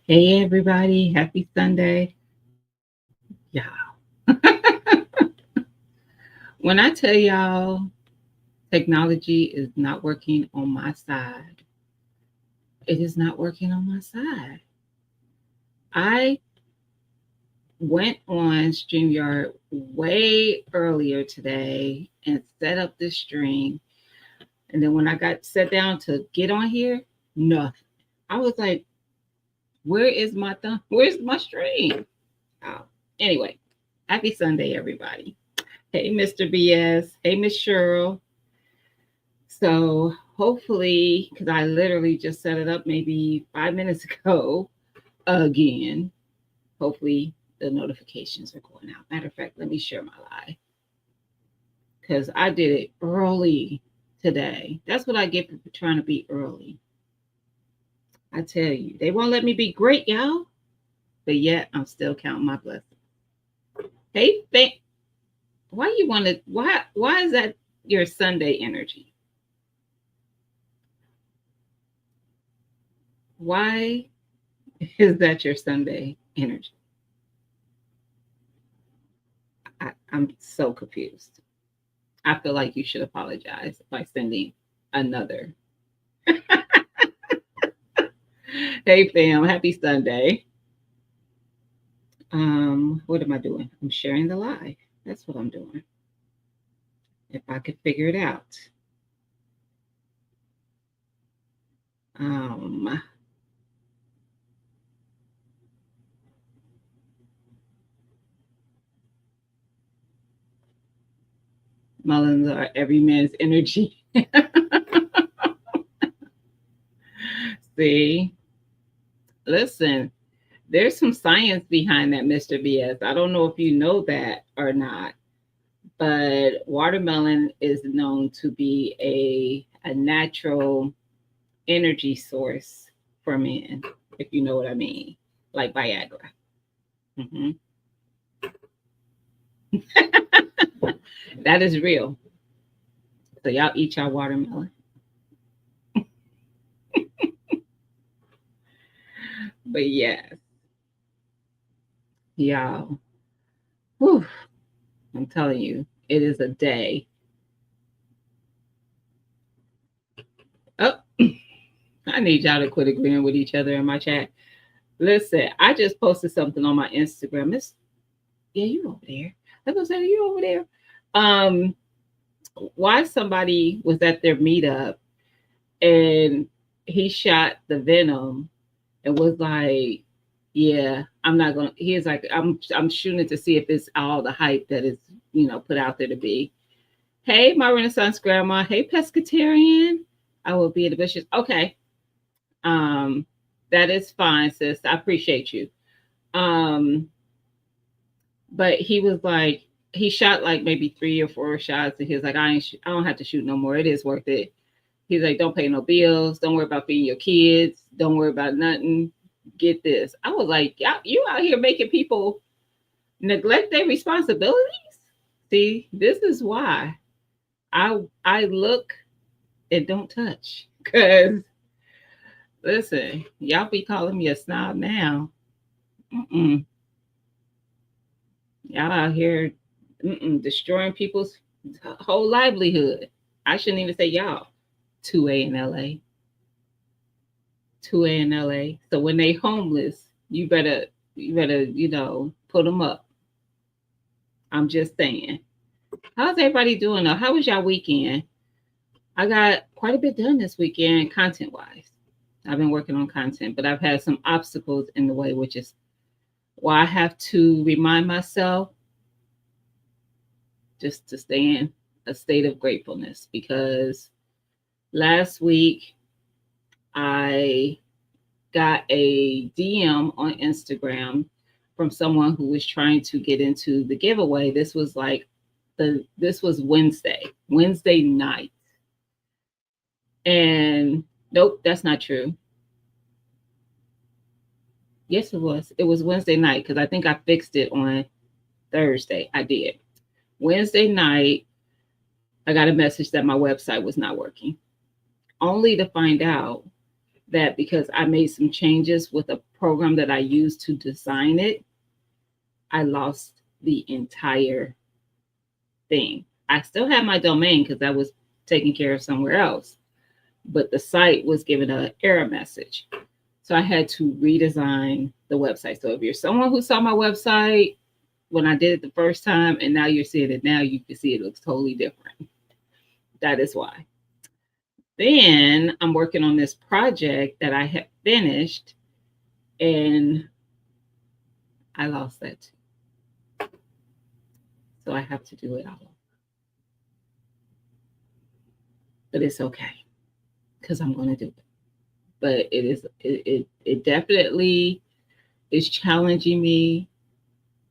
Hey everybody, happy Sunday. Yeah. When I tell y'all technology is not working on my side, it is not working on my side. I went on StreamYard way earlier today and set up this stream. And then when I got set down to get on here, nothing. I was like, where is my thumb? Where's my stream? Oh. Anyway, happy Sunday, everybody. Hey, Mr. BS. Hey, Miss Cheryl. So hopefully, because I literally just set it up maybe 5 minutes ago again, hopefully the notifications are going out. Matter of fact, let me share my live because I did it early today. That's what I get for trying to be early. I tell you, they won't let me be great, y'all, but yet I'm still counting my blessings. Hey, why you want to? Why is that your Sunday energy? Why is that your Sunday energy? I'm so confused. I feel like you should apologize by sending another. Hey fam, happy Sunday. What am I doing? I'm sharing the live. That's what I'm doing. If I could figure it out. Um, Mullins are every man's energy. See, listen, there's some science behind that, Mr. BS. I don't know if you know that or not, but watermelon is known to be a natural energy source for men, if you know what I mean, like Viagra. Hmm. That is real. So y'all eat y'all watermelon. But yes, y'all, whew, I'm telling you, it is a day. Oh, I need y'all to quit agreeing with each other in my chat. Listen, I just posted something on my Instagram. Yeah, you over there. I was gonna say you over there. Um, why somebody was at their meetup and he shot the venom and was like, "Yeah, I'm not gonna." He's like, I'm shooting it to see if it's all the hype that is put out there to be." Hey, my Renaissance grandma. Hey, pescatarian. I will be in the bushes. Okay. Um, that is fine, sis. I appreciate you. Um, but he was like, he shot like maybe 3 or 4 shots, and he was like, I don't have to shoot no more. It is worth it. He's like, don't pay no bills. Don't worry about feeding your kids. Don't worry about nothing. Get this. I was like, y'all, you out here making people neglect their responsibilities. See, this is why I look and don't touch. Cause listen, y'all be calling me a snob now. Mm-mm. Y'all out here destroying people's whole livelihood. I shouldn't even say y'all. 2A in LA. 2A in LA. So when they homeless, you better put them up. I'm just saying. How's everybody doing though? How was y'all weekend? I got quite a bit done this weekend, content wise. I've been working on content, but I've had some obstacles in the way, which is why I have to remind myself just to stay in a state of gratefulness. Because last week I got a DM on Instagram from someone who was trying to get into the giveaway. This was Wednesday night. And nope, that's not true. Yes, it was. It was Wednesday night because I think I fixed it on Thursday. I did. Wednesday night, I got a message that my website was not working, only to find out that because I made some changes with a program that I used to design it, I lost the entire thing. I still have my domain because that was taken care of somewhere else, but the site was given an error message. So I had to redesign the website. So if you're someone who saw my website when I did it the first time and now you're seeing it now, you can see it looks totally different. That is why. Then I'm working on this project that I had finished and I lost that too. So I have to do it all over. But it's okay because I'm going to do it. But it definitely is challenging me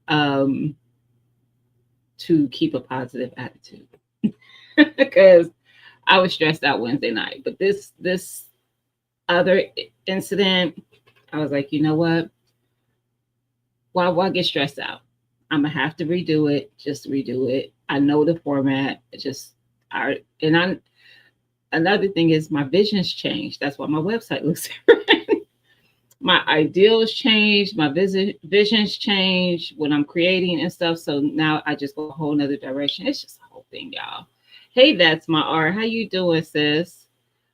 to keep a positive attitude because I was stressed out Wednesday night. But this other incident, I was like, you know what? Why get stressed out? I'm gonna have to redo it. Just redo it. I know the format. Another thing is my vision's changed. That's why my website looks different. My ideals changed. My vision's changed when I'm creating and stuff. So now I just go a whole nother direction. It's just a whole thing, y'all. Hey, that's my art. How you doing, sis?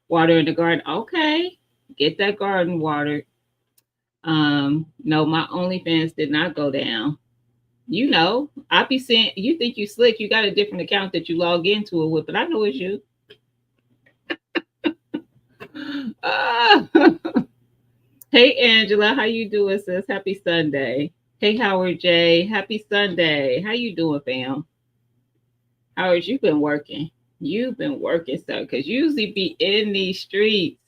Water in the garden. Okay. Get that garden watered. No, my OnlyFans did not go down. You know, I be saying you think you slick. You got a different account that you log into it with, but I know it's you. Hey Angela, how you doing, sis? Happy Sunday. Hey Howard J, happy Sunday. How you doing, fam? Howard, you've been working. You've been working, sir, because you usually be in these streets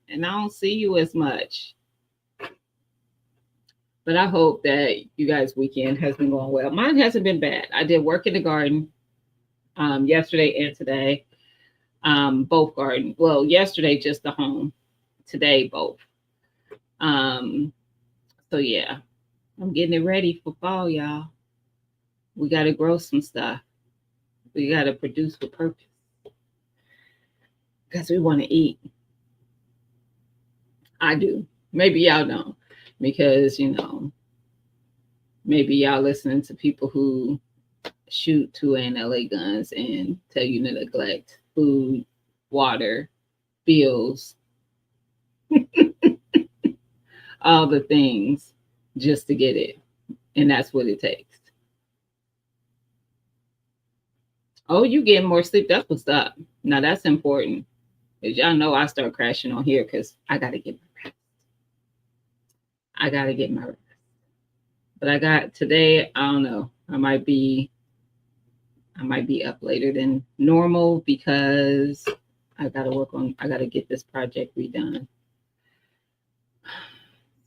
and I don't see you as much. But I hope that you guys' weekend has been going well. Mine hasn't been bad. I did work in the garden yesterday and today. Both garden. Well, yesterday just the home. Today both. So yeah, I'm getting it ready for fall, y'all. We gotta grow some stuff. We gotta produce with purpose. Because we want to eat. I do. Maybe y'all don't. Because, maybe y'all listening to people who shoot 2A and LA guns and tell you to neglect food, water, bills, all the things just to get it. And that's what it takes. Oh, you getting more sleep. That's what's up. Now that's important. Because y'all know I start crashing on here because I got to get my rest. I got to get my rest. But I got today, I don't know. I might be up later than normal because I got to get this project redone.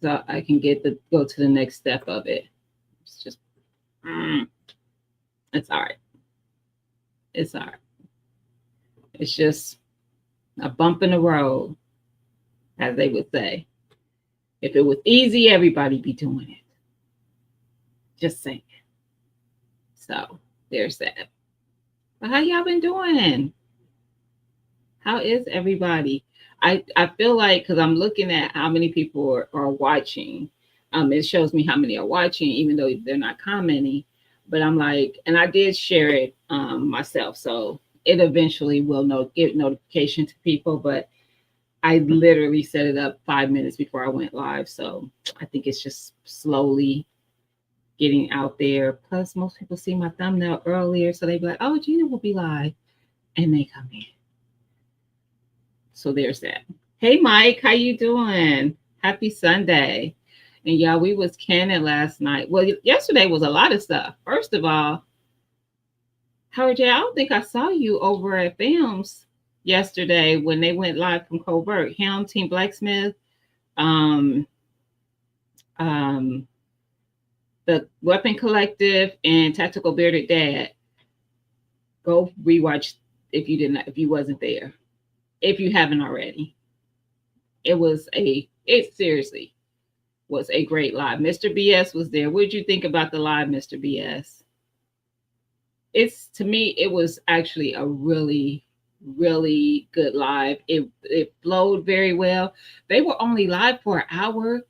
So I can go to the next step of it. It's just, it's all right. It's all right. It's just a bump in the road, as they would say. If it was easy, everybody be doing it. Just saying. So there's that. But how y'all been doing? How is everybody? I feel like because I'm looking at how many people are watching. It shows me how many are watching, even though they're not commenting. But I'm like, and I did share it myself. So it eventually will give notification to people, but I literally set it up 5 minutes before I went live. So I think it's just slowly getting out there. Plus, most people see my thumbnail earlier, so they be like, "Oh, Gina will be live," and they come in. So there's that. Hey, Mike, how you doing? Happy Sunday. And y'all, we was canning last night. Well, yesterday was a lot of stuff. First of all, Howard J, I don't think I saw you over at Films yesterday when they went live from Covert. Him, Team Blacksmith, um, um, the Weapon Collective, and Tactical Bearded Dad. Go rewatch if you wasn't there. If you haven't already. It seriously was a great live. Mr. BS was there. What did you think about the live, Mr. BS? To me, it was actually a really, really good live. It flowed very well. They were only live for an hour,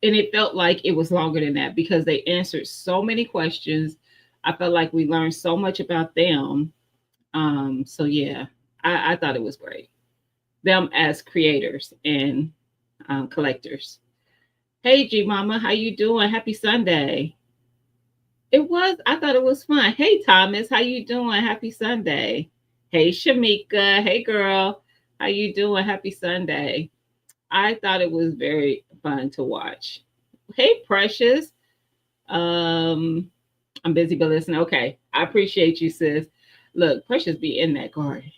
and it felt like it was longer than that because they answered so many questions. I felt like we learned so much about them. So yeah, I thought it was great. Them as creators and collectors. Hey, G Mama, how you doing? Happy Sunday. I thought it was fun. Hey, Thomas, how you doing? Happy Sunday. Hey, Shamika. Hey, girl. How you doing? Happy Sunday. I thought it was very fun to watch. Hey, Precious. I'm busy, but listen. Okay. I appreciate you, sis. Look, Precious be in that garden.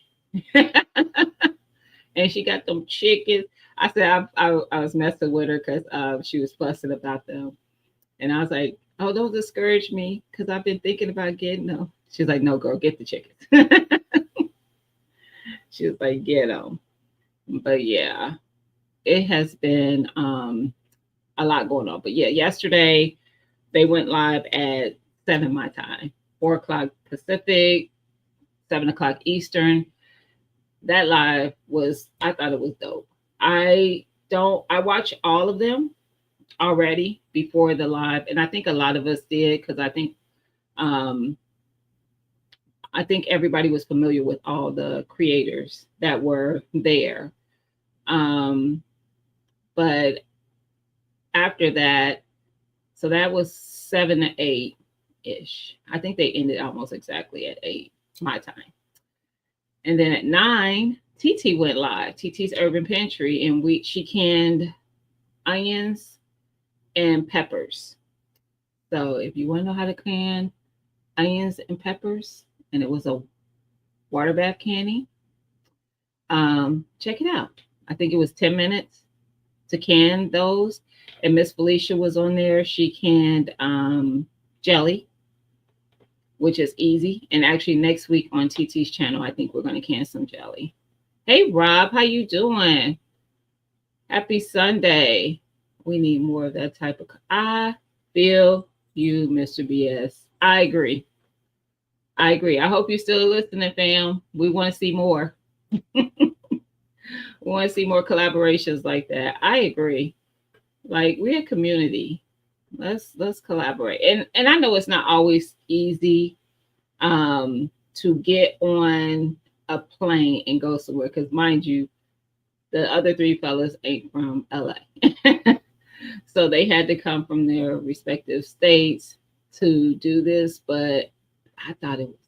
And she got them chickens. I said I was messing with her because she was fussing about them. And I was like, "Oh, don't discourage me because I've been thinking about getting them." She's like, "No, girl, get the chickens." She was like, "Get them." But yeah, it has been a lot going on. But yeah, yesterday they went live at 7 my time, 4 o'clock Pacific, 7 o'clock Eastern. That live I thought it was dope. I watch all of them already before the live, and I think a lot of us did because um I think everybody was familiar with all the creators that were there. Um but after that, so that was 7 to 8 ish. I think they ended almost exactly at 8 my time. And then at 9, TT went live, TT's Urban Pantry, and she canned onions and peppers. So if you want to know how to can onions and peppers, and it was a water bath canning, check it out. I think it was 10 minutes to can those. And Miss Felicia was on there. She canned jelly, which is easy. And actually next week on TT's channel, I think we're going to can some jelly. Hey, Rob, how you doing? Happy Sunday. We need more of that type of. I feel you, Mr. BS. I agree. I hope you're still listening, fam. We want to see more. We want to see more collaborations like that. I agree. Like, we're a community. Let's collaborate. And I know it's not always easy to get on a plane and go somewhere because, mind you, the other 3 fellas ain't from LA. So they had to come from their respective states to do this, but I thought it was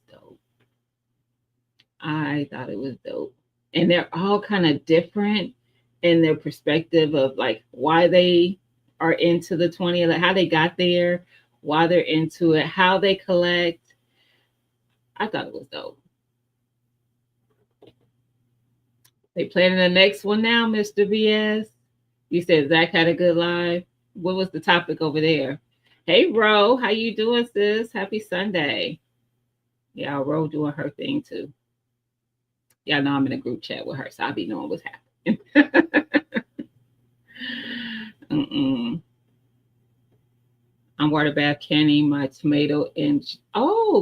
dope. And they're all kind of different in their perspective of like why they are into the 20, like how they got there, why they're into it, how they collect. I thought it was dope. They planning the next one now, Mr. BS. You said Zach had a good live. What was the topic over there? Hey, Ro, how you doing, sis? Happy Sunday. Yeah, Ro doing her thing too. Yeah, I know I'm in a group chat with her, so I'll be knowing what's happening. I'm water bath canning my tomato and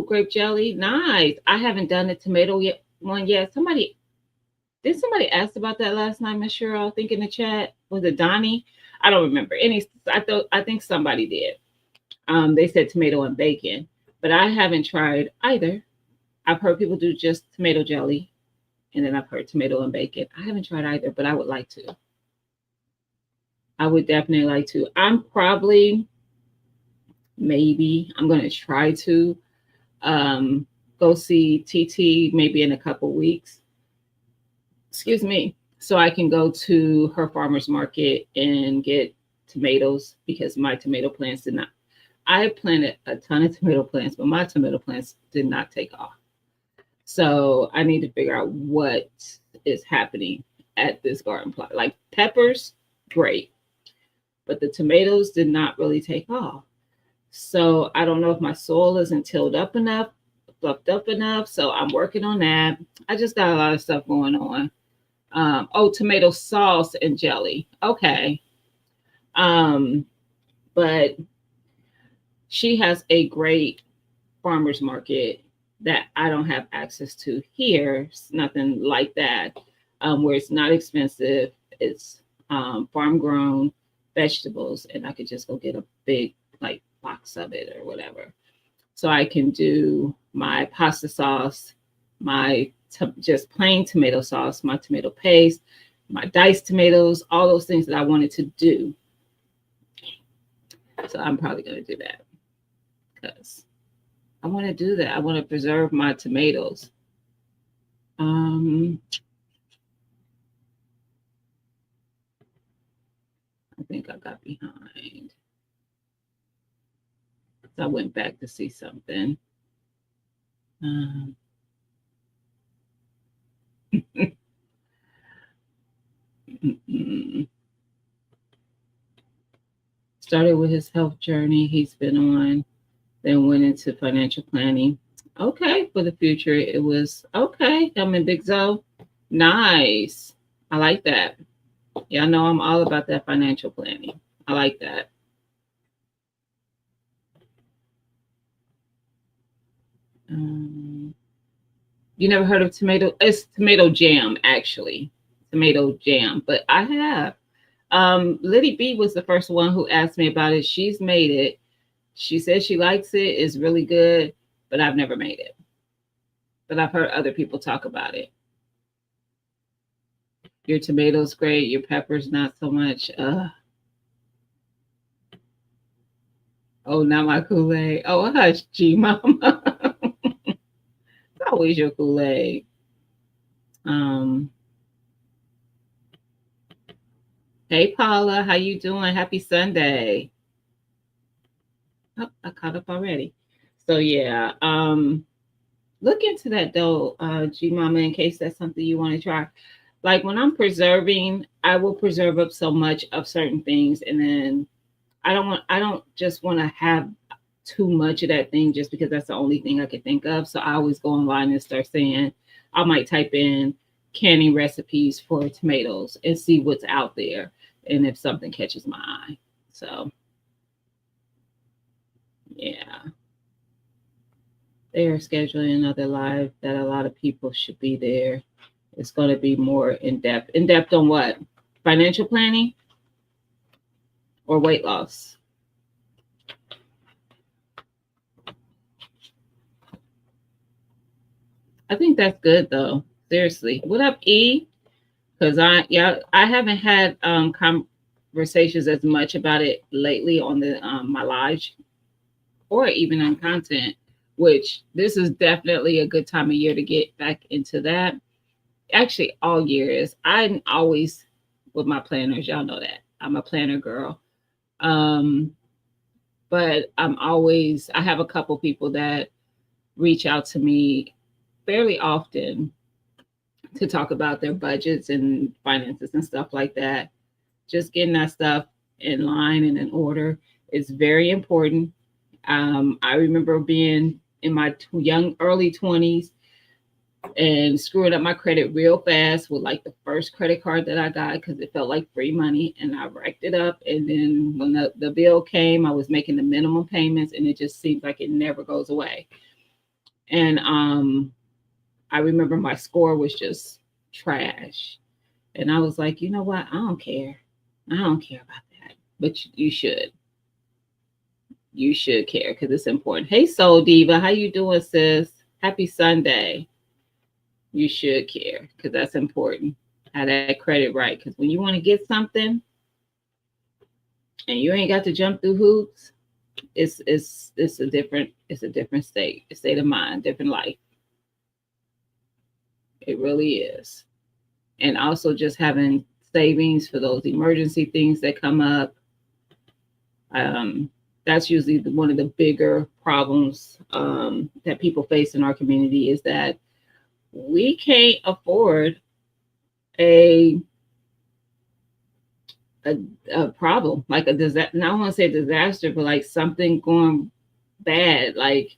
grape jelly. Nice. I haven't done the tomato one yet. Somebody ask about that last night, Miss Cheryl? I think in the chat. Was it Donnie? I don't remember. I think somebody did. They said tomato and bacon, but I haven't tried either. I've heard people do just tomato jelly, and then I've heard tomato and bacon. I haven't tried either, but I would like to. I would definitely like to. I'm probably, maybe, I'm going to try to um, go see TT maybe in a couple weeks. Excuse me. So I can go to her farmer's market and get tomatoes because my tomato plants did not. I planted a ton of tomato plants, but my tomato plants did not take off. So I need to figure out what is happening at this garden plot. Like peppers, great, but the tomatoes did not really take off. So I don't know if my soil isn't tilled up enough, fluffed up enough. So I'm working on that. I just got a lot of stuff going on. Oh, tomato sauce and jelly. Okay. Um, but she has a great farmer's market that I don't have access to here. It's nothing like that, where it's not expensive. It's farm grown vegetables, and I could just go get a big like box of it or whatever. So I can do my pasta sauce, my just plain tomato sauce, my tomato paste, my diced tomatoes, all those things that I wanted to do. So I'm probably going to do that because I want to do that. I want to preserve my tomatoes. I think I got behind. So I went back to see something. Started with his health journey he's been on, then went into financial planning. Okay, for the future, it was okay. I'm in Big Zo. Nice. I like that. Yeah, I know I'm all about that financial planning. I like that. You never heard of tomato? It's tomato jam, actually. Tomato jam, but I have. Liddy B was the first one who asked me about it. She's made it. She says she likes it. It's really good, but I've never made it. But I've heard other people talk about it. Your tomatoes great. Your peppers not so much. Oh, not my Kool Aid. Oh, hush, G Mama. It's always your Kool Aid. Um, hey Paula, how you doing? Happy Sunday. Oh, I caught up already. So yeah, look into that though, G Mama, in case that's something you want to try. Like when I'm preserving, I will preserve up so much of certain things, and then I don't just want to have too much of that thing just because that's the only thing I could think of. So I always go online and start saying, I might type in canning recipes for tomatoes and see what's out there and if something catches my eye. So yeah. They are scheduling another live that a lot of people should be there. It's going to be more in depth. In depth on what? Financial planning or weight loss? I think that's good though. Seriously. What up, E? Because I haven't had conversations as much about it lately on the my lives or even on content, which this is definitely a good time of year to get back into that. Actually, all year is. I'm always with my planners. Y'all know that. I'm a planner girl. Um, but I have a couple people that reach out to me fairly often to talk about their budgets and finances and stuff like that. Just getting that stuff in line and in order is very important. I remember being in my young early 20s and screwing up my credit real fast with like the first credit card that I got because it felt like free money, and I racked it up. And then when the bill came, I was making the minimum payments, and it just seems like it never goes away. And I remember my score was just trash. And I was like, you know what? I don't care. I don't care about that. But you should. You should care because it's important. Hey, Soul Diva, how you doing, sis? Happy Sunday. You should care because that's important. Have that credit right. Because when you want to get something and you ain't got to jump through hoops, it's a different state of mind, different life. It really is. And also just having savings for those emergency things that come up. Um, that's usually one of the bigger problems that people face in our community is that we can't afford a a, a problem like a disaster. Not want to say disaster, but like something going bad. Like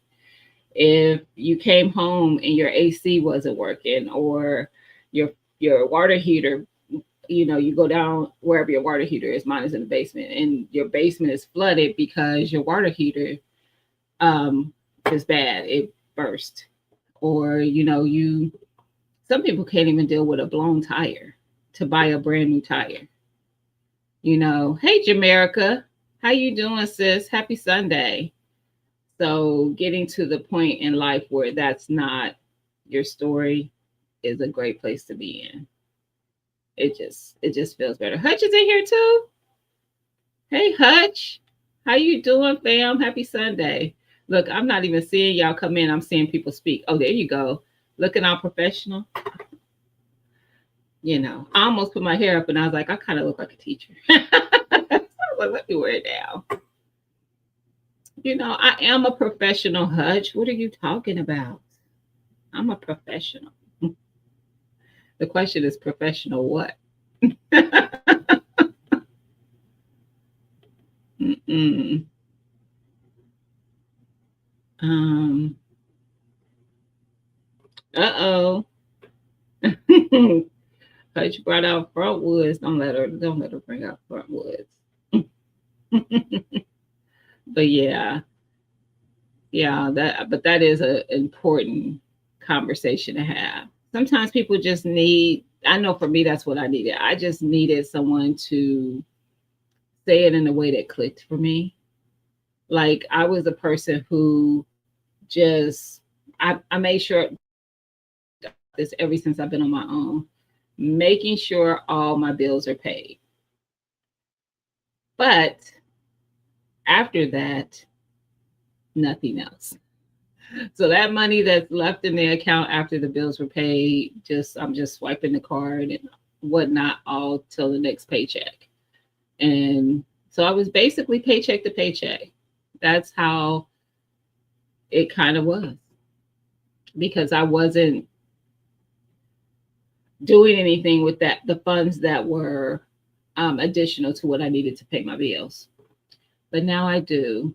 if you came home and your AC wasn't working, or your your water heater, you go down wherever your water heater is. Mine is in the basement, and your basement is flooded because your water heater um is bad. It burst, or you. Some people can't even deal with a blown tire to buy a brand new tire. Hey Jamaica, how you doing, sis? Happy Sunday. So getting to the point in life where that's not your story is a great place to be in. It just feels better. Hutch is in here too. Hey Hutch, how you doing, fam? Happy Sunday. Look, I'm not even seeing y'all come in. I'm seeing people speak. Oh, there you go. Looking all professional. I almost put my hair up and I was like, I kind of look like a teacher. So I was like, let me wear it down. I am a professional, Hutch. What are you talking about? I'm a professional. The question is professional what? Mm-mm. Um, uh-oh. Hutch brought out front woods. Don't let her bring out front woods. But yeah, that is an important conversation to have. Sometimes people just need, I know for me that's what I needed. I just needed someone to say it in a way that clicked for me. Like I was a person who just I made sure this ever since I've been on my own, making sure all my bills are paid. But after that, nothing else. So that money that's left in the account after the bills were paid, I'm just swiping the card and whatnot all till the next paycheck. And so I was basically paycheck to paycheck. That's how it kind of was, because I wasn't doing anything with the funds that were additional to what I needed to pay my bills. But now I do.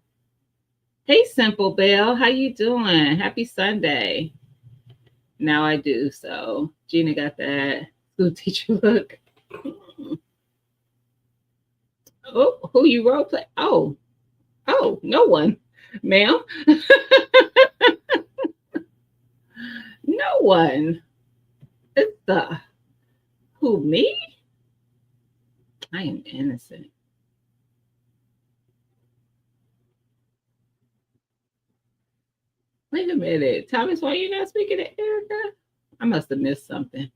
Hey, Simple Bell, how you doing? Happy Sunday. Now I do. So Gina got that school teacher look. Oh, who you role play? Oh, no one, ma'am. No one. It's the who, me? I am innocent. Wait a minute. Thomas, why are you not speaking to Erica? I must have missed something.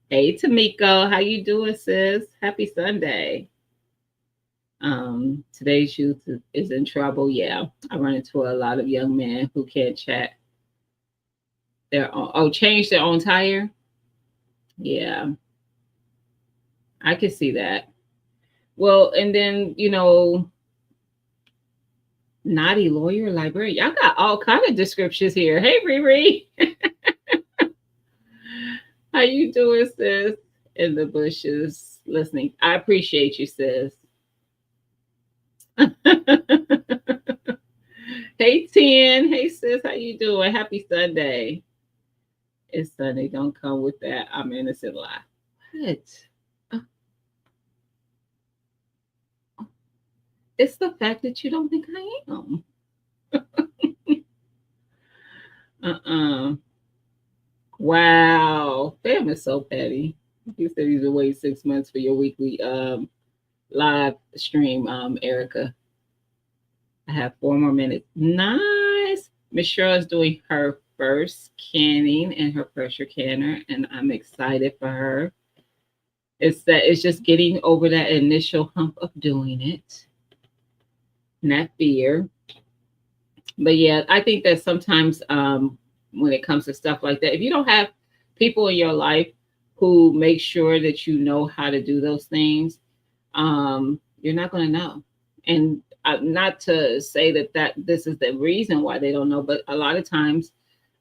Hey Tamiko, how you doing, sis? Happy Sunday. Today's youth is in trouble. Yeah. I run into a lot of young men who can't chat their own change their own tire. Yeah. I can see that. Well, and then, naughty lawyer, librarian. Y'all got all kind of descriptions here. Hey, Riri. How you doing, sis? In the bushes listening. I appreciate you, sis. Hey, 10. Hey, sis. How you doing? Happy Sunday. It's Sunday. Don't come with that I'm innocent lie. What? It's the fact that you don't think I am. Wow. Fam is so petty. You said he's been waiting 6 months for your weekly live stream, Erica. I have 4 more minutes. Nice. Miss Cheryl is doing her first canning in her pressure canner, and I'm excited for her. It's just getting over that initial hump of doing it, not fear. But yeah, I think that sometimes when it comes to stuff like that, if you don't have people in your life who make sure that you know how to do those things, you're not going to know. And not to say that this is the reason why they don't know, but a lot of times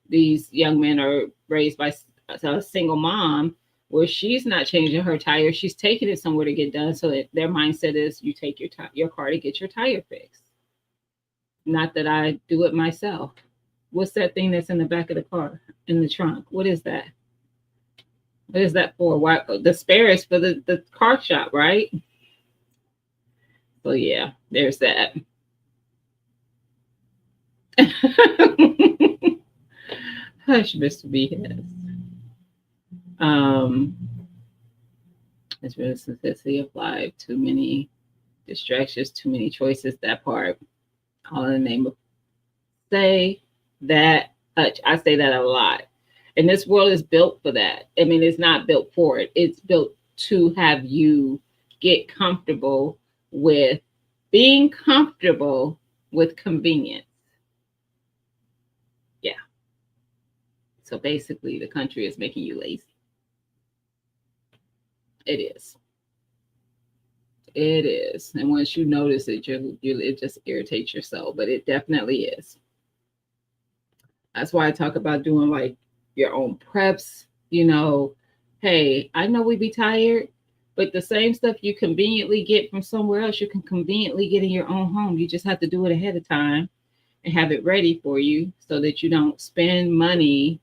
these young men are raised by a single mom where she's not changing her tire, she's taking it somewhere to get done. So their mindset is you take your car to get your tire fixed. Not that I do it myself. What's that thing that's in the back of the car, in the trunk? What is that? What is that for? Why the spare is for the car shop, right? So yeah, there's that. Hush, Mr. BS. It's really simplicity of life. Too many distractions, too many choices. That part, all in the name of say that. I say that a lot. And this world is built for that. I mean, it's not built for it. It's built to have you get comfortable with being comfortable with convenience. Yeah. So basically, the country is making you lazy. It is. It is. And once you notice it, it just irritates your soul. But it definitely is. That's why I talk about doing like your own preps. You know, hey, I know we be tired, but the same stuff you conveniently get from somewhere else, you can conveniently get in your own home. You just have to do it ahead of time and have it ready for you so that you don't spend money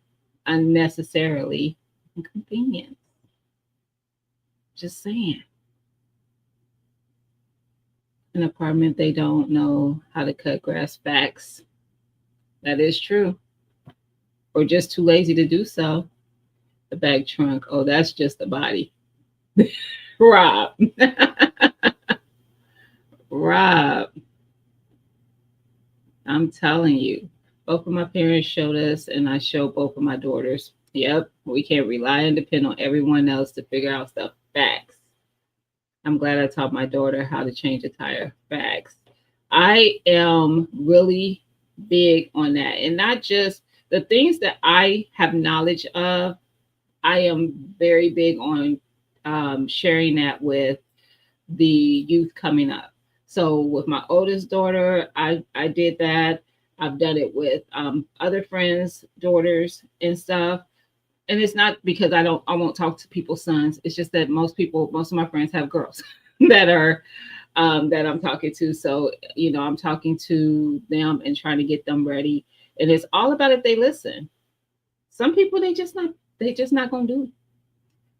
unnecessarily in convenience. Just saying. An apartment, they don't know how to cut grass. Facts. That is true. Or just too lazy to do so. The back trunk. Oh, that's just the body. Rob. Rob. I'm telling you. Both of my parents showed us, and I show both of my daughters. Yep, we can't rely and depend on everyone else to figure out stuff. Facts. I'm glad I taught my daughter how to change a tire. Facts. I am really big on that. And not just the things that I have knowledge of, I am very big on sharing that with the youth coming up. So with my oldest daughter, I did that. I've done it with other friends' daughters and stuff. And it's not because I won't talk to people's sons. It's just that most of my friends have girls that are that I'm talking to. So, you know, I'm talking to them and trying to get them ready. And it's all about if they listen. Some people they just not gonna do.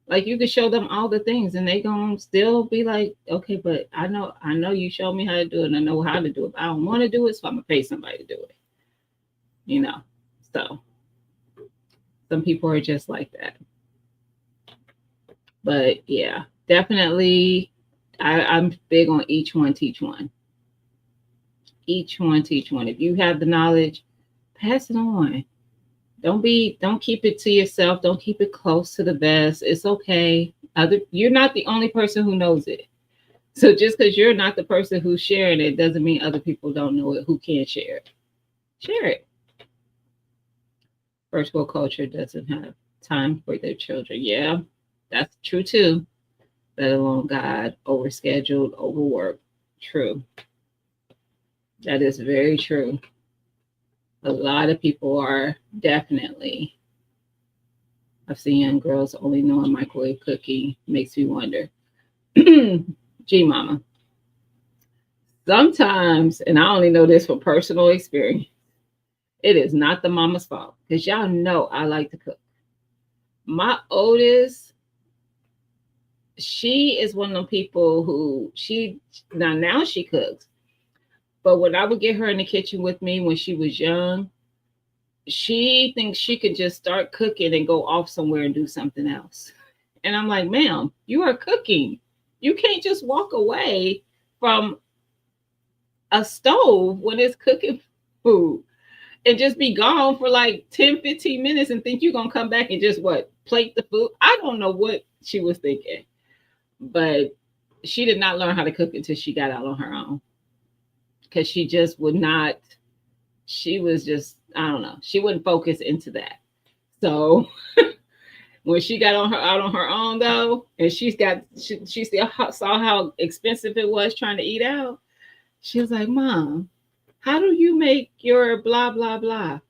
Like you could show them all the things and they gonna still be like, okay, but I know you showed me how to do it and I know how to do it. But I don't want to do it, so I'm gonna pay somebody to do it. You know. So some people are just like that. But yeah, definitely I'm big on each one, teach one. Each one, teach one. If you have the knowledge, pass it on. Don't keep it to yourself. Don't keep it close to the vest. It's okay. You're not the only person who knows it. So just because you're not the person who's sharing it doesn't mean other people don't know it who can share it. Share it. First world culture doesn't have time for their children. Yeah, that's true too. Let alone God, overscheduled, overworked. True. That is very true. A lot of people are definitely. I've seen young girls only knowing microwave cooking. Makes me wonder. Gee, mama. Sometimes, and I only know this from personal experience, it is not the mama's fault because y'all know I like to cook. My oldest, she is one of the people who now she cooks. But when I would get her in the kitchen with me when she was young, she thinks she could just start cooking and go off somewhere and do something else. And I'm like, ma'am, you are cooking. You can't just walk away from a stove when it's cooking food. and just be gone for like 10, 15 minutes and think you're gonna come back and just what, plate the food. I don't know what she was thinking, but she did not learn how to cook until she got out on her own, because she just would not, she was just, I don't know, she wouldn't focus into that. So when she got on her out on her own though, and she still saw how expensive it was trying to eat out, she was like, Mom, how do you make your blah blah blah?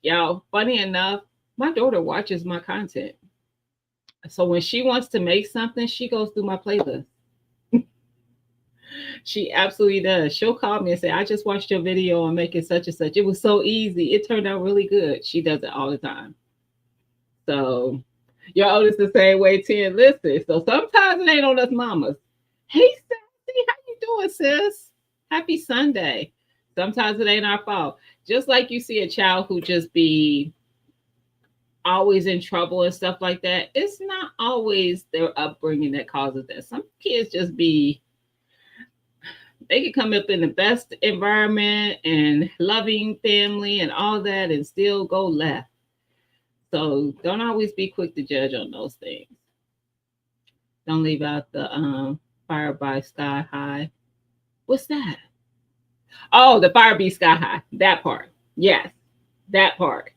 Y'all, funny enough, my daughter watches my content. So when she wants to make something, she goes through my playlist. She absolutely does. She'll call me and say, I just watched your video on making such and such. It was so easy. It turned out really good. She does it all the time. So your oldest the same way, 10. Listen, so sometimes it ain't on us mamas. Hey, Sassy, how you doing, sis? Happy Sunday. Sometimes it ain't our fault. Just like you see a child who just be always in trouble and stuff like that, it's not always their upbringing that causes that. Some kids just be, they could come up in the best environment and loving family and all that and still go left. So don't always be quick to judge on those things. Don't leave out the Fire by Sky High. What's that? Oh, the Fire Be Sky High. That part. Yes, that part.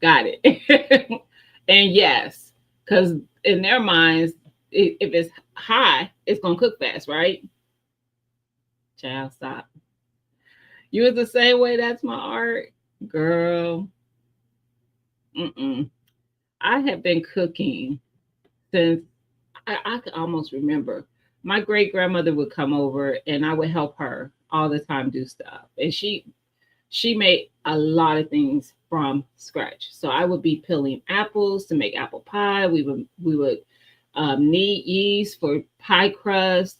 Got it. And yes, because in their minds, if it's high, it's gonna cook fast, right? Child, stop. You was the same way. That's my art, girl. Mm-mm. I have been cooking since I could almost remember. My great grandmother would come over, and I would help her all the time do stuff, and she made a lot of things from scratch. So I would be peeling apples to make apple pie. We would knead yeast for pie crust.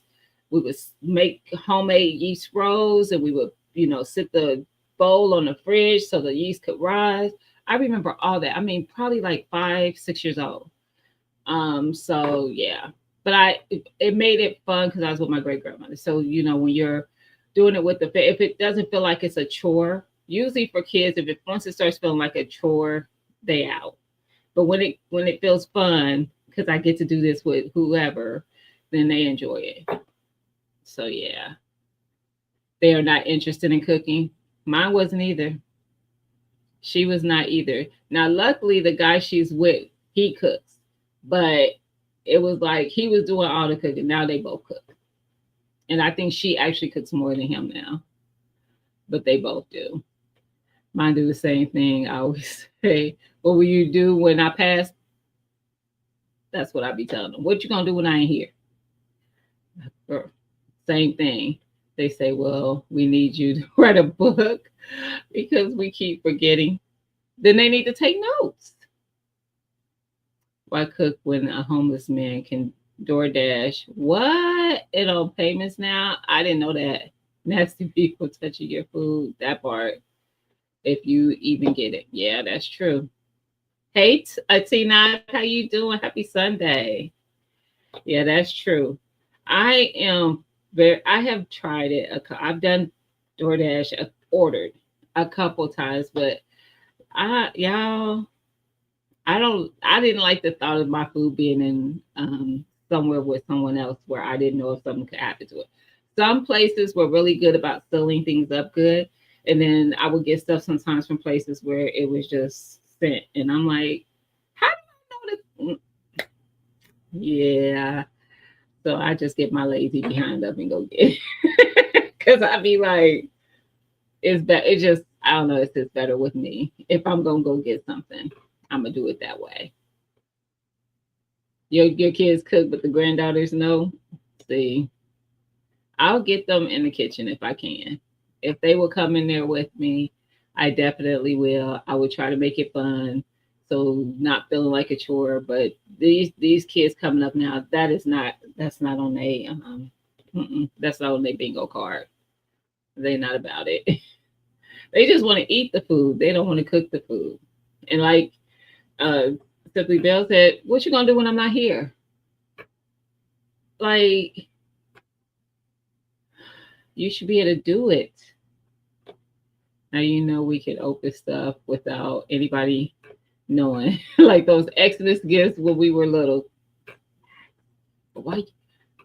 We would make homemade yeast rolls, and we would, sit the bowl on the fridge so the yeast could rise. I remember all that. I mean, probably like 5, 6 years old. So yeah, but it made it fun because I was with my great grandmother. So when you're doing it with if it doesn't feel like it's a chore, usually for kids, if it once it starts feeling like a chore, they out. But when it feels fun because I get to do this with whoever, then they enjoy it. So yeah, they are not interested in cooking. Mine wasn't either. She was not either. Now, luckily, the guy she's with, he cooks, but it was like he was doing all the cooking. Now they both cook, and I think she actually cooks more than him now, but they both do. Mine do the same thing. I always say, "What will you do when I pass?" That's what I be telling them. What you gonna do when I ain't here? Or, same thing. They say, "Well, we need you to write a book because we keep forgetting." Then they need to take notes. Why cook when a homeless man can DoorDash? What? It on payments now? I didn't know that. Nasty people touching your food. That part. If you even get it. Yeah, that's true. Hey, Tina, how you doing? Happy Sunday. Yeah, that's true. I am I have tried it. I've done DoorDash, ordered a couple times, but y'all, I didn't like the thought of my food being in somewhere with someone else where I didn't know if something could happen to it. Some places were really good about sealing things up good, and then I would get stuff sometimes from places where it was just sent, and I'm like, how do I know this? Yeah, so I just get my lazy behind up and go get it because I'd be like, it's better. It just, I don't know, it's just better with me. If I'm gonna go get something, I'm gonna do it that way. Your kids cook, but the granddaughters know. See, I'll get them in the kitchen if I can. If they will come in there with me, I definitely will. I would try to make it fun, so not feeling like a chore. But these kids coming up now, that's not on a that's not on their bingo card. They're not about it. They just want to eat the food. They don't want to cook the food. And like uh Simply Bell said, what you gonna do when I'm not here? Like, you should be able to do it. Now you know we can open stuff without anybody knowing. Like those Exodus gifts when we were little. Why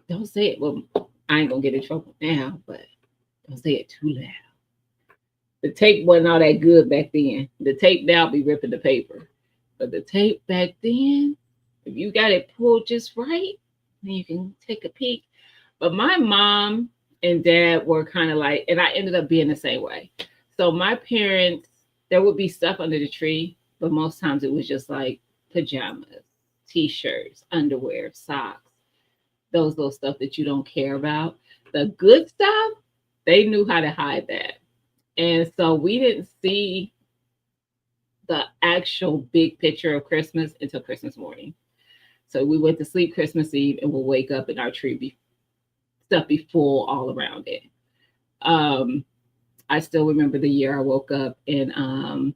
don't say it? Well, I ain't gonna get in trouble now, but don't say it too loud. The tape wasn't all that good back then. The tape now be ripping the paper. But the tape back then, if you got it pulled just right, then you can take a peek. But my mom and dad were kind of like, and I ended up being the same way. So my parents, there would be stuff under the tree, but most times it was just like pajamas, t-shirts, underwear, socks, those little stuff that you don't care about. The good stuff, they knew how to hide that. And so we didn't see the actual big picture of Christmas until Christmas morning. So we went to sleep Christmas Eve and we'll wake up and our tree stuff be full all around it. I still remember the year I woke up and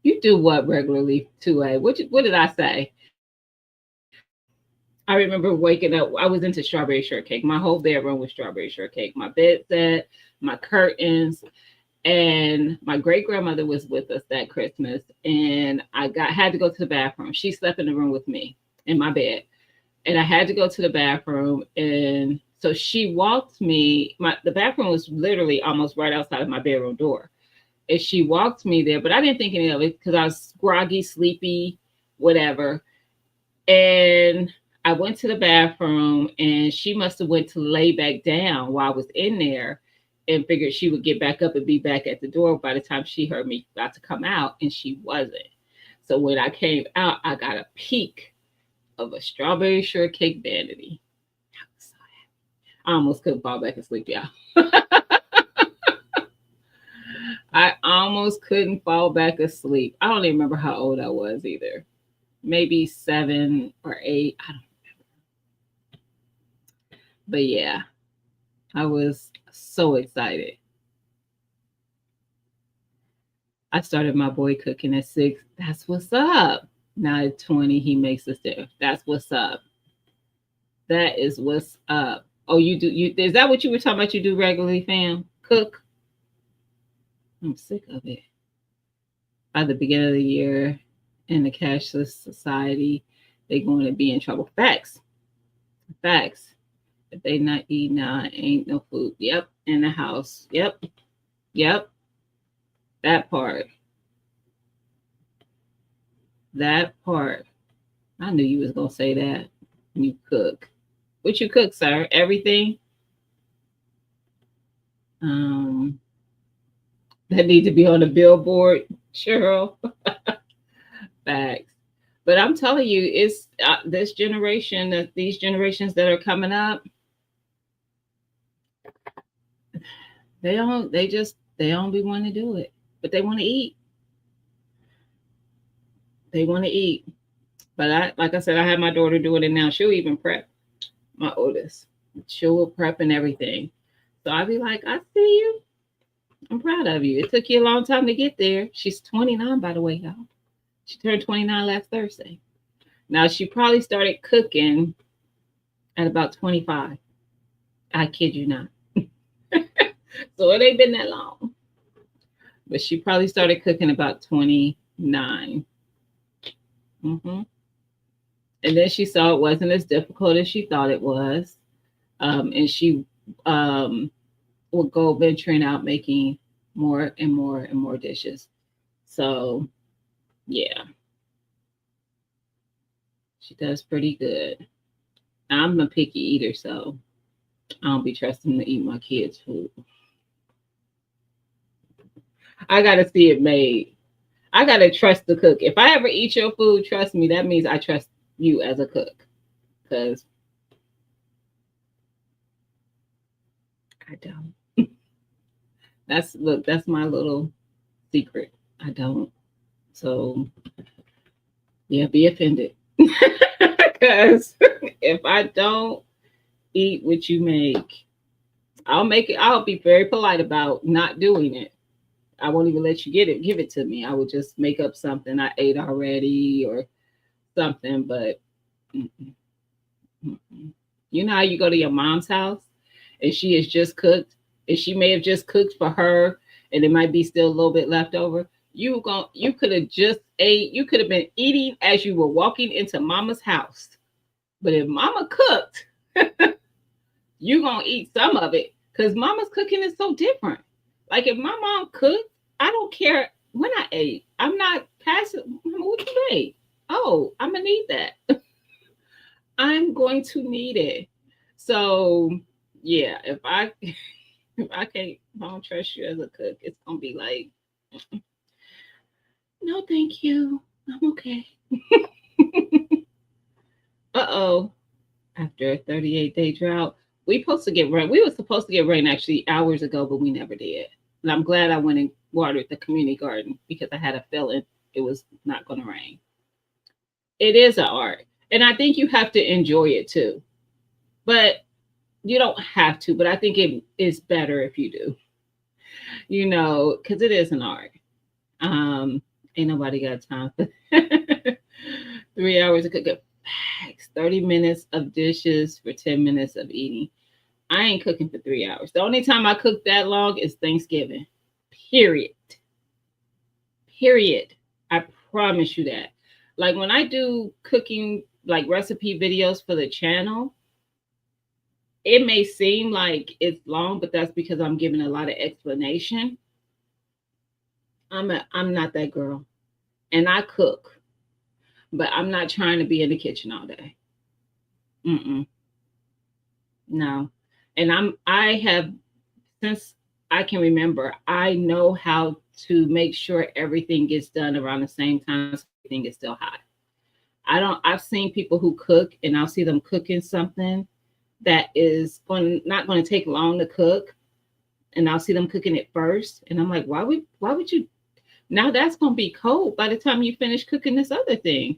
you do what regularly 2A? What did I say? I remember waking up. I was into strawberry shortcake. My whole bedroom was strawberry shortcake. My bed set, my curtains, and my great grandmother was with us that Christmas. And had to go to the bathroom. She slept in the room with me in my bed, and I had to go to the bathroom. And so she walked me. The bathroom was literally almost right outside of my bedroom door, and she walked me there. But I didn't think any of it because I was groggy, sleepy, whatever. And I went to the bathroom and she must have went to lay back down while I was in there and figured she would get back up and be back at the door by the time she heard me about to come out, and she wasn't. So when I came out, I got a peek of a strawberry shortcake vanity. I almost couldn't fall back asleep, y'all. I almost couldn't fall back asleep. I don't even remember how old I was either. Maybe 7 or 8. I don't. But yeah, I was so excited. I started my boy cooking at 6. That's what's up. Now at 20, he makes us dinner. That's what's up. That is what's up. Oh, is that what you were talking about? You do regularly, fam? Cook? I'm sick of it. By the beginning of the year in the cashless society, they're going to be in trouble. Facts. If they not eating now, ain't no food. Yep. In the house. Yep. That part. I knew you was gonna say that. You cook. What you cook, sir? Everything? That need to be on the billboard, Cheryl. Facts. But I'm telling you, it's this generation, these generations that are coming up, they don't be wanting to do it, but they want to eat. But like I said, I had my daughter doing it now. She'll even prep. My oldest, she'll prep and everything. So I'll be like, I see you. I'm proud of you. It took you a long time to get there. She's 29, by the way, y'all. She turned 29 last Thursday. Now she probably started cooking at about 25. I kid you not. So it ain't been that long. But she probably started cooking about 29. Mm-hmm. And then she saw it wasn't as difficult as she thought it was. And she would go venturing out making more and more and more dishes. So, yeah. She does pretty good. I'm a picky eater, so I don't be trusting to eat my kids' food. I got to see it made. I got to trust the cook. If I ever eat your food, trust me, that means I trust you as a cook. Because I don't. That's my little secret. I don't. So, yeah, be offended. Because if I don't eat what you make, I'll make it. I'll be very polite about not doing it. I won't even let you give it to me. I would just make up something I ate already or something. But you know how you go to your mom's house and she has just cooked, and she may have just cooked for her and it might be still a little bit left over. You could have just ate. You could have been eating as you were walking into Mama's house. But if Mama cooked, you gonna eat some of it because Mama's cooking is so different. Like if my mom cooked, I don't care when I ate. I'm not passing. Mama, what you ate? Oh, I'm gonna need that. I'm going to need it. So yeah, if I if I can't, if I don't trust you as a cook, it's gonna be like, no, thank you. I'm okay. Uh-oh. After a 38-day drought, we were supposed to get rain actually hours ago, but we never did. And I'm glad I went and watered the community garden because I had a feeling it was not going to rain. It is an art. And I think you have to enjoy it too. But you don't have to, but I think it is better if you do. Because it is an art. Ain't nobody got time for 3 hours to cook up. 30 minutes of dishes for 10 minutes of eating. I ain't cooking for 3 hours. The only time I cook that long is Thanksgiving. Period. Period. I promise you that. Like when I do cooking, like recipe videos for the channel, it may seem like it's long, but that's because I'm giving a lot of explanation. I'm not that girl. And I cook, but I'm not trying to be in the kitchen all day. No. And I have, since I can remember, I know how to make sure everything gets done around the same time so everything is still hot. I've seen people who cook and I'll see them cooking something that is not going to take long to cook. And I'll see them cooking it first. And I'm like, why would you? Now that's going to be cold by the time you finish cooking this other thing.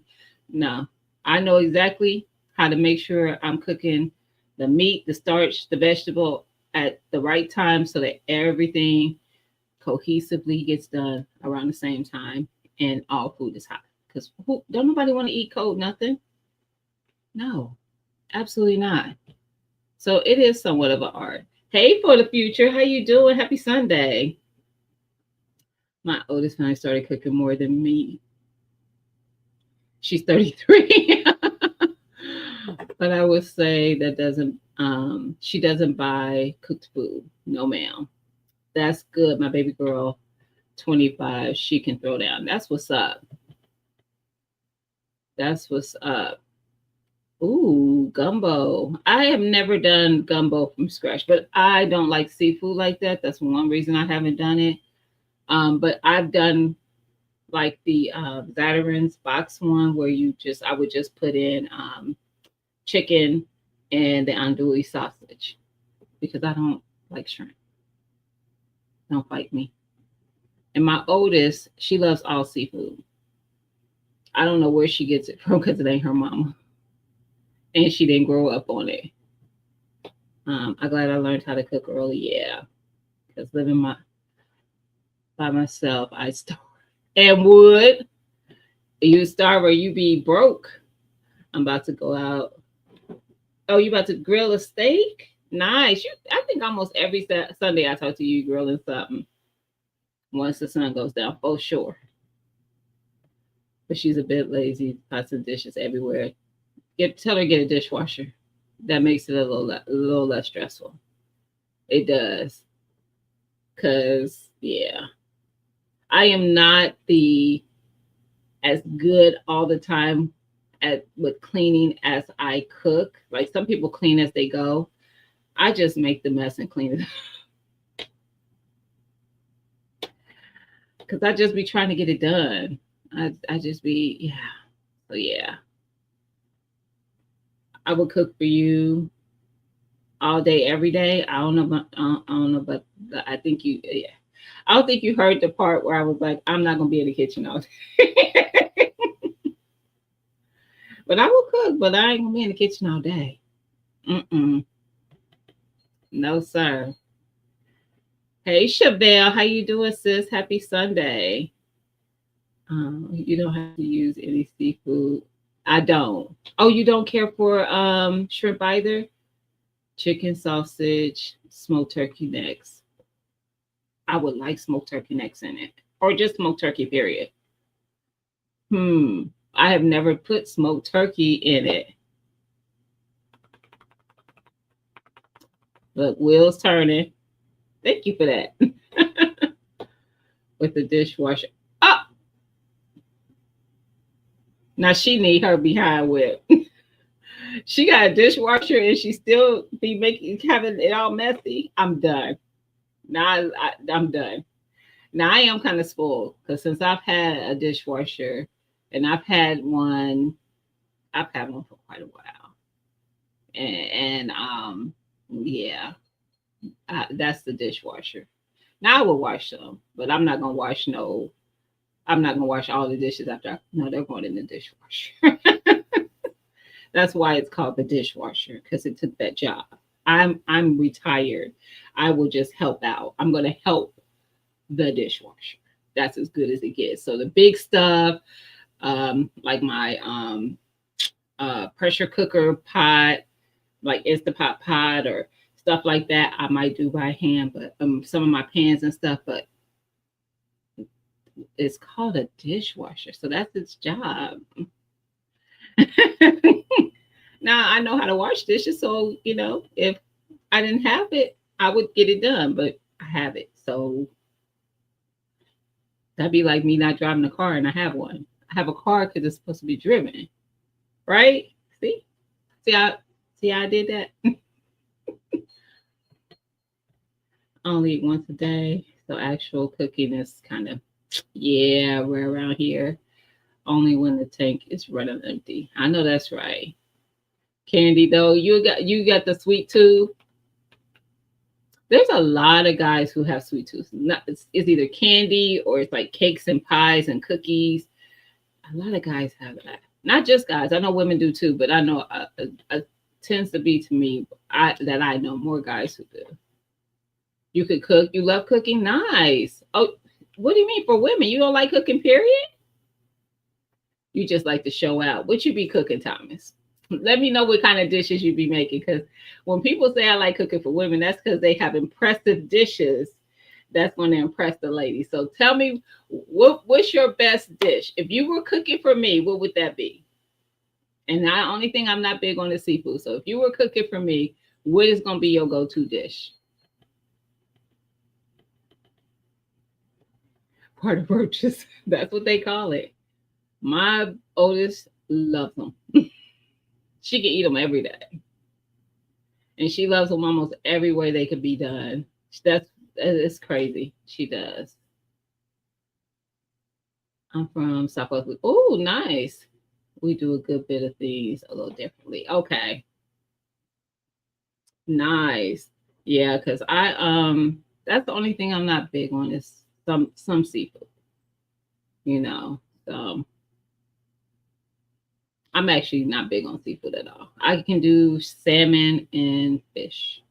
No, I know exactly how to make sure I'm cooking the meat, the starch, the vegetable at the right time so that everything cohesively gets done around the same time and all food is hot. Because don't nobody want to eat cold nothing? No, absolutely not. So it is somewhat of an art. Hey, for the future, how you doing? Happy Sunday. My oldest finally started cooking more than me. She's 33. But I would say she doesn't buy cooked food. No, ma'am. That's good. My baby girl, 25, she can throw down. That's what's up. That's what's up. Ooh, gumbo. I have never done gumbo from scratch, but I don't like seafood like that. That's one reason I haven't done it. But I've done like the Zatarain's box one where I would just put in chicken and the andouille sausage because I don't like shrimp. Don't fight me. And my oldest, she loves all seafood. I don't know where she gets it from because it ain't her mama. And she didn't grow up on it. I'm glad I learned how to cook early, yeah. Because living by myself, I starve. And would you starve or you be broke? I'm about to go out. Oh, you about to grill a steak? Nice. I think almost every Sunday I talk to you grilling something. Once the sun goes down, for sure. But she's a bit lazy. Pots and dishes everywhere. Tell her to get a dishwasher. That makes it a little less stressful. It does. Cause yeah, I am not as good all the time with cleaning as I cook. Like some people clean as they go. I just make the mess and clean it. Cause I just be trying to get it done. I just be, yeah. So yeah. I would cook for you all day, every day. I don't know, but I think yeah. I don't think you heard the part where I was like, I'm not gonna be in the kitchen all day. But I will cook, but I ain't gonna be in the kitchen all day. No, sir. Hey, Chevelle, how you doing, sis? Happy Sunday. You don't have to use any seafood. I don't. Oh, you don't care for shrimp either? Chicken, sausage, smoked turkey necks. I would like smoked turkey necks in it, or just smoked turkey, period. I have never put smoked turkey in it. Look, wheels turning. Thank you for that. With the dishwasher. Oh, now she need her behind whip. She got a dishwasher and she still be making having it all messy. I'm done. Now I'm done. Now I am kind of spoiled because since I've had a dishwasher and I've had one for quite a while, and yeah, that's the dishwasher. Now I will wash some, but I'm not gonna wash no. I'm not gonna wash all the dishes after. No, they're going in the dishwasher. That's why it's called the dishwasher because it took that job. I'm retired. I will just help out. I'm gonna help the dishwasher. That's as good as it gets. So the big stuff, like my pressure cooker pot, like Instapot pot or stuff like that, I might do by hand. But some of my pans and stuff, but it's called a dishwasher, so that's its job. Now I know how to wash dishes, so if I didn't have it, I would get it done, but I have it. So that'd be like me not driving a car and I have one. I have a car because it's supposed to be driven, right? See, see how I did that. Only once a day, so actual cooking is kind of we're around here. Only when the tank is running empty. I know that's right. Candy though, you got the sweet tooth. There's a lot of guys who have sweet tooth. It's either candy or it's like cakes and pies and cookies. A lot of guys have that. Not just guys. I know women do too, but I know tends to be to me that I know more guys who do. You could cook. You love cooking. Nice. Oh, what do you mean for women? You don't like cooking, period? You just like to show out. What you be cooking, Thomas? Let me know what kind of dishes you be making. Because when people say I like cooking for women, that's because they have impressive dishes that's going to impress the ladies. So tell me, what's your best dish? If you were cooking for me, what would that be? And the only thing, I'm not big on the seafood. So if you were cooking for me, what is going to be your go-to dish? Part of roaches. That's what they call it. My oldest loves them. She can eat them every day. And she loves them almost every way they could be done. It's crazy. She does. I'm from Southwest. Oh, nice. We do a good bit of things a little differently. Okay. Nice. Yeah, because that's the only thing I'm not big on is some seafood. So I'm actually not big on seafood at all. I can do salmon and fish.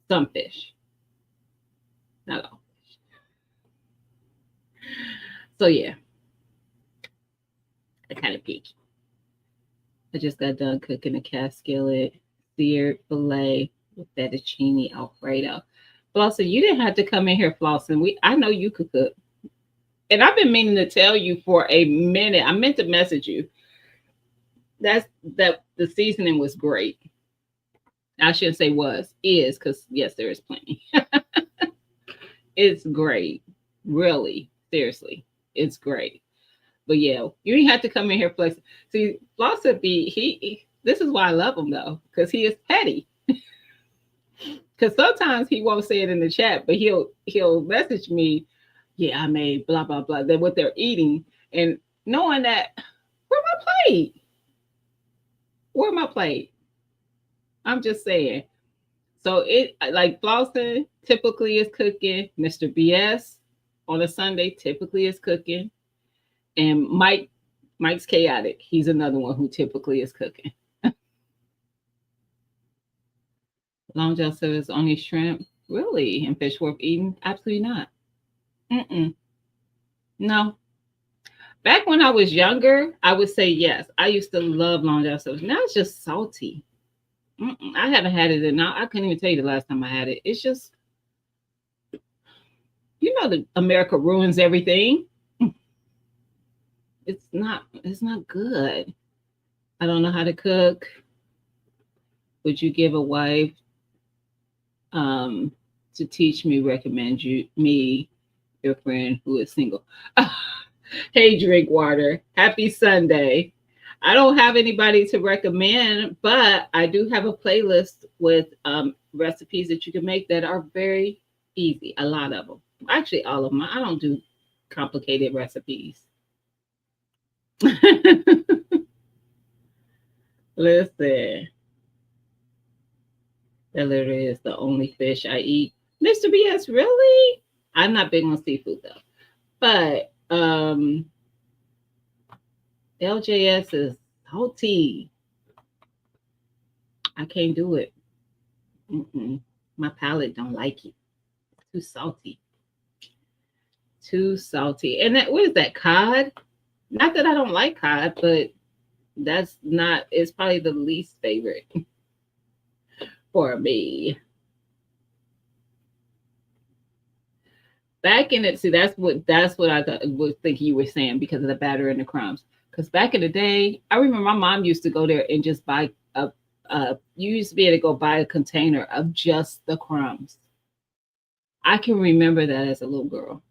Some fish. Not all fish. So yeah. I kind of picky. I just got done cooking a cast skillet, seared filet with fettuccine Alfredo. Flossin, you didn't have to come in here, Flossin. I know you could cook. And I've been meaning to tell you for a minute. I meant to message you. That the seasoning was great. I shouldn't say is, because yes, there is plenty. It's great. Really. Seriously. It's great. But yeah, you didn't have to come in here flex. See, Flossin this is why I love him though, because he is petty. Because sometimes he won't say it in the chat, but he'll message me, yeah, I made blah blah blah. That what they're eating, and knowing that, where my plate? Where my plate? I'm just saying. So it like Flossin typically is cooking. Mr. BS on a Sunday typically is cooking, and Mike's chaotic. He's another one who typically is cooking. Long John Silver's only shrimp, really, and fish worth eating? Absolutely not. No. Back when I was younger, I would say yes. I used to love Long John Silver's. Now it's just salty. I haven't had it in now. I couldn't even tell you the last time I had it. It's just You know that America ruins everything. It's not good. I don't know how to cook. Would you give a wife um to teach me, recommend you me, your friend who is single? Hey, drink water. Happy Sunday. I don't have anybody to recommend, but I do have a playlist with recipes that you can make that are very easy. A lot of them. Actually, all of them. I don't do complicated recipes. Listen, that literally is the only fish I eat. Mr. BS, really? I'm not big on seafood though. But LJS is salty. I can't do it. Mm-mm. My palate don't like it. Too salty. Too salty. And that, what is that, cod? Not that I don't like cod, but that's not, it's probably the least favorite for me. Back in it, see, that's what I thought, was thinking you were saying because of the batter and the crumbs. Because back in the day, I remember my mom used to go there and just buy a you used to be able to go buy a container of just the crumbs. I can remember that as a little girl.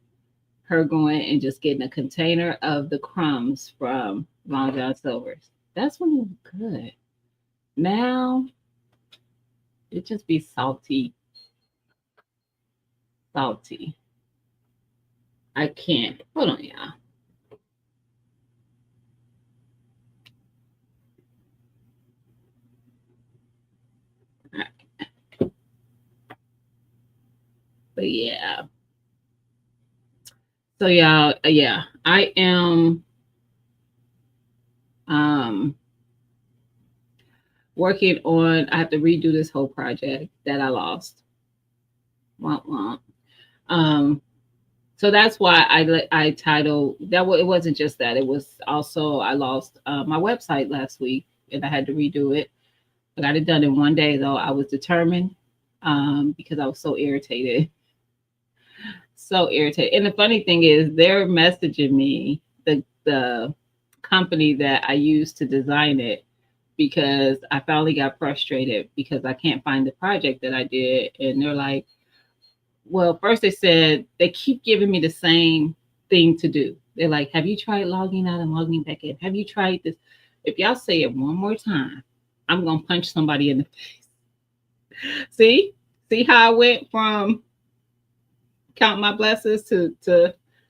Her going and just getting a container of the crumbs from Long John Silver's. That's when it was good. Now it just be salty, salty. I can't. Hold on, y'all. But yeah. So y'all, yeah, I am um working on. I have to redo this whole project that I lost. Womp womp. Um, so that's why I titled that. It wasn't just that. It was also I lost my website last week and I had to redo it. I got it done in one day though. I was determined because I was so irritated, so irritated. And the funny thing is, they're messaging me the company that I used to design it because I finally got frustrated because I can't find the project that I did, and they're like, well, first they said they keep giving me the same thing to do. They're like, have you tried logging out and logging back in? Have you tried this? If y'all say it one more time, I'm gonna punch somebody in the face. See how I went from count my blessings to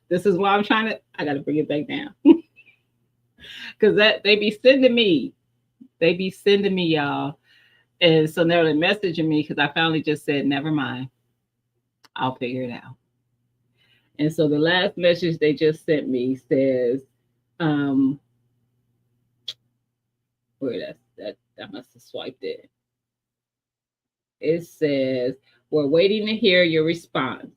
this is why I'm trying to. I got to bring it back down because that they be sending me y'all, and so now they're messaging me because I finally just said never mind, I'll figure it out. And so the last message they just sent me says, um, where that I must have swiped it. It says, we're waiting to hear your response.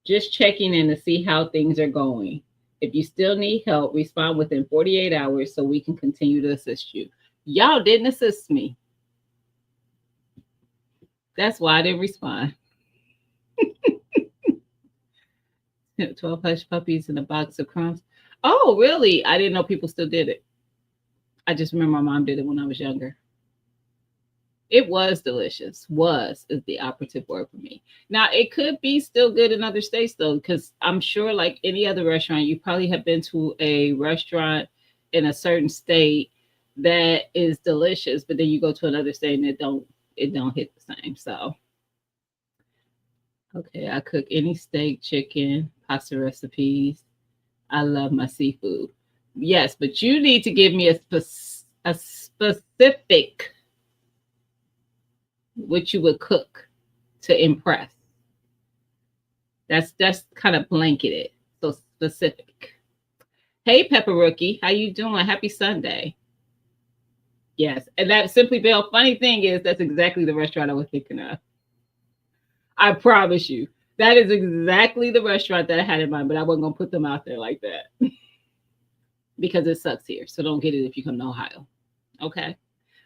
Just checking in to see how things are going. If you still need help, respond within 48 hours so we can continue to assist you. Y'all didn't assist me. That's why I didn't respond. 12 hush puppies and a box of crumbs. Oh, really? I didn't know people still did it. I just remember my mom did it when I was younger. It was delicious. Was is the operative word for me. Now it could be still good in other states though, because I'm sure like any other restaurant, you probably have been to a restaurant in a certain state that is delicious, but then you go to another state and it don't hit the same. So okay, I cook any steak, chicken, pasta recipes. I love my seafood. Yes, but you need to give me a specific what you would cook to impress. That's kind of blanketed, so specific. Hey, Pepper Rookie, how you doing? Happy Sunday. Yes, and that Simply Bell. Funny thing is, that's exactly the restaurant I was thinking of. I promise you, that is exactly the restaurant that I had in mind. But I wasn't gonna put them out there like that because it sucks here. So don't get it if you come to Ohio. Okay.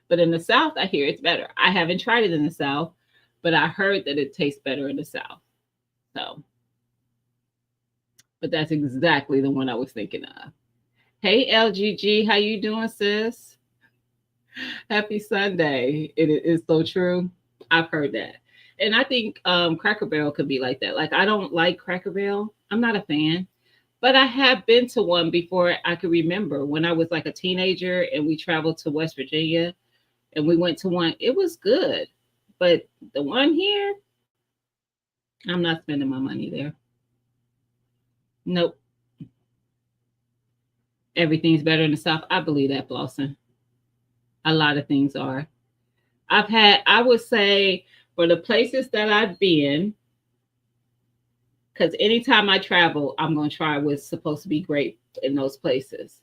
But in the South, I hear it's better. I haven't tried it in the South, but I heard that it tastes better in the South. So but that's exactly the one I was thinking of. Hey LGG, how you doing, sis? Happy Sunday. It is so true. I've heard that. And I think Cracker Barrel could be like that. Like I don't like Cracker Barrel. I'm not a fan. But I have been to one before I could remember when I was like a teenager and we traveled to West Virginia and we went to one. It was good. But the one here, I'm not spending my money there. Nope. Everything's better in the South. I believe that, Blossom. A lot of things are. I would say, for the places that I've been, because anytime I travel, I'm going to try what's supposed to be great in those places.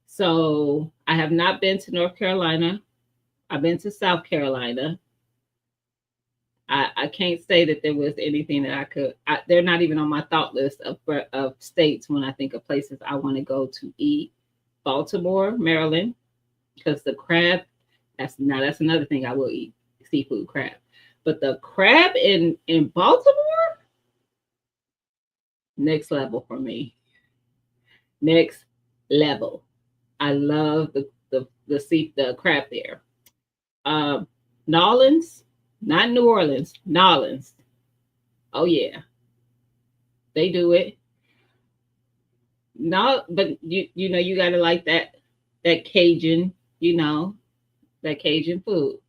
So I have not been to North Carolina. I've been to South Carolina. I can't say that there was anything that they're not even on my thought list of states when I think of places I want to go to eat. Baltimore, Maryland, because the crab, that's another thing I will eat, seafood crab. But the crab in Baltimore, next level for me. Next level. I love the crab there. Nolans, not New Orleans, Nolans. Oh yeah, they do it. No, but you know you gotta like that Cajun, you know, that Cajun food.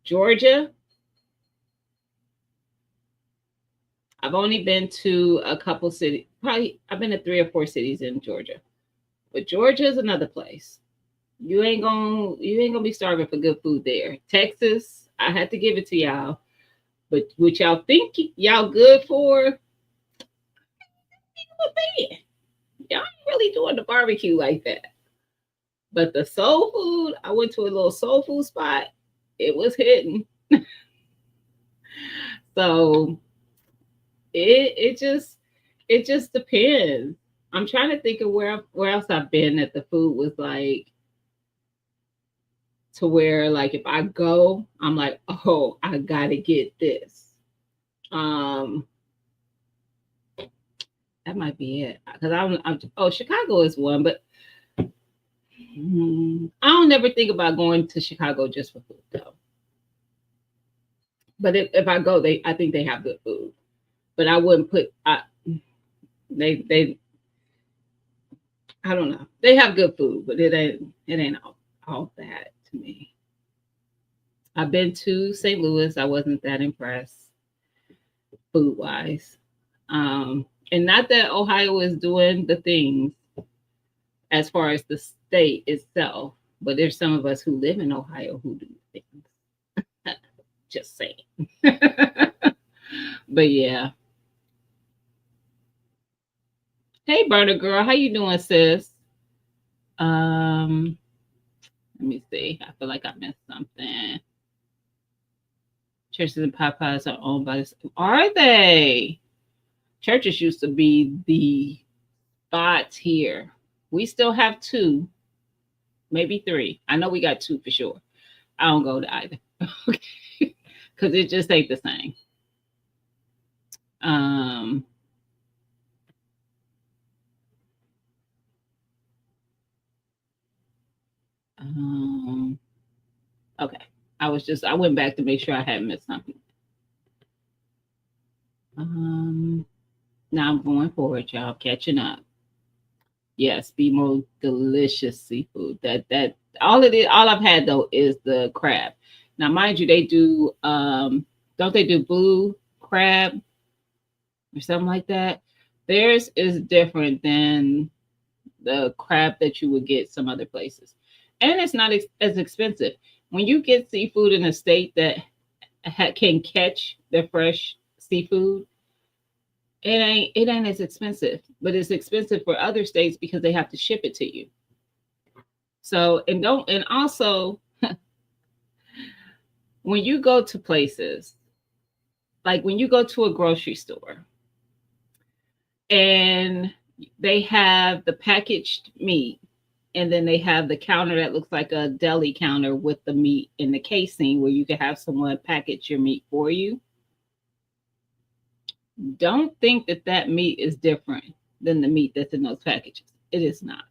Georgia, I've only been to a couple cities. Probably I've been to 3 or 4 cities in Georgia. But Georgia is another place. You ain't gonna be starving for good food there. Texas, I had to give it to y'all. But what y'all think y'all good for? Y'all ain't really doing the barbecue like that. But the soul food, I went to a little soul food spot. It was hitting. So it just depends. I'm trying to think of where else I've been that the food was like to where like if I go, I'm like, oh, I gotta get this. Um, that might be it because oh, Chicago is one, but I don't never think about going to Chicago just for food though. But if I go, I think they have good food. But I wouldn't put they I don't know. They have good food, but it ain't all that to me. I've been to St. Louis. I wasn't that impressed food wise. And not that Ohio is doing the things as far as the state itself, but there's some of us who live in Ohio who do things. Just saying. But yeah. Hey, Burner Girl, how you doing, sis? Um, Let me see. I feel like I missed something. Churches and Popeyes are owned by this. Are they? Churches used to be the spots here. We still have 2, maybe 3. I know we got 2 for sure. I don't go to either. Okay. Because it just ain't the same. Um, okay. I went back to make sure I hadn't missed something. Now I'm going forward, y'all. Catching up. Yes, be more delicious seafood. That all I've had though is the crab. Now, mind you, they do don't they do blue crab or something like that? Theirs is different than the crab that you would get some other places. And it's not as expensive. When you get seafood in a state that can catch the fresh seafood, it ain't as expensive, but it's expensive for other states because they have to ship it to you. So and also when you go to places like when you go to a grocery store and they have the packaged meat and then they have the counter that looks like a deli counter with the meat in the casing where you can have someone package your meat for you. Don't think that that meat is different than the meat that's in those packages. It is not.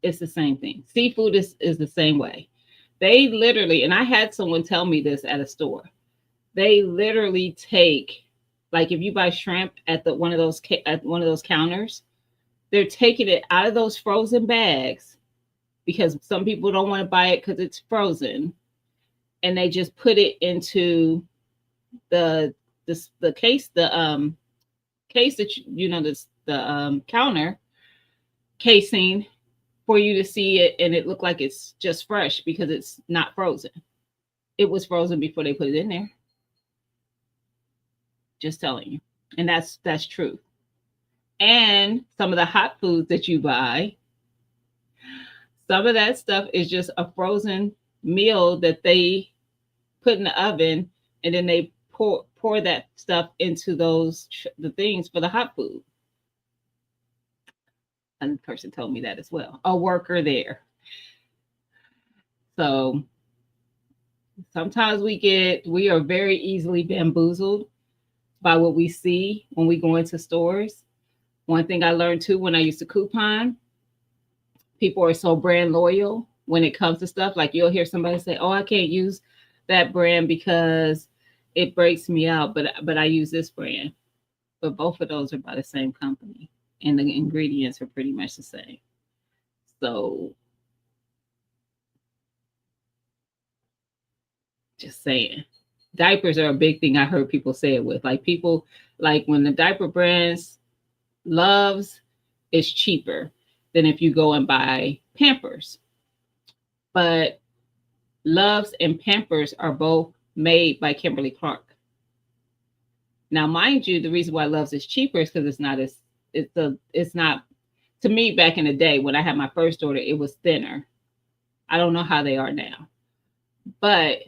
It's the same thing. Seafood is the same way. They literally, and I had someone tell me this at a store. They literally take, like, if you buy shrimp at the at one of those counters, they're taking it out of those frozen bags because some people don't want to buy it because it's frozen, and they just put it into the the case, case that you know, this the counter casing, for you to see it, and it looked like it's just fresh because it's not frozen. It was frozen before they put it in there. Just telling you. And that's true. And some of the hot foods that you buy, some of that stuff is just a frozen meal that they put in the oven, and then they pour that stuff into the things for the hot food. Another person told me that as well. A worker there. So sometimes we are very easily bamboozled by what we see when we go into stores. One thing I learned too when I used to coupon, people are so brand loyal when it comes to stuff. Like, you'll hear somebody say, "Oh, I can't use that brand because it breaks me out, but I use this brand." But both of those are by the same company, and the ingredients are pretty much the same. So just saying. Diapers are a big thing I heard people say it with. Like, people, like, when the diaper brands, Loves is cheaper than if you go and buy Pampers. But Loves and Pampers are both made by Kimberly Clark. Now, mind you, the reason why Loves is cheaper is because it's not, to me, back in the day when I had my first order, it was thinner. I don't know how they are now, but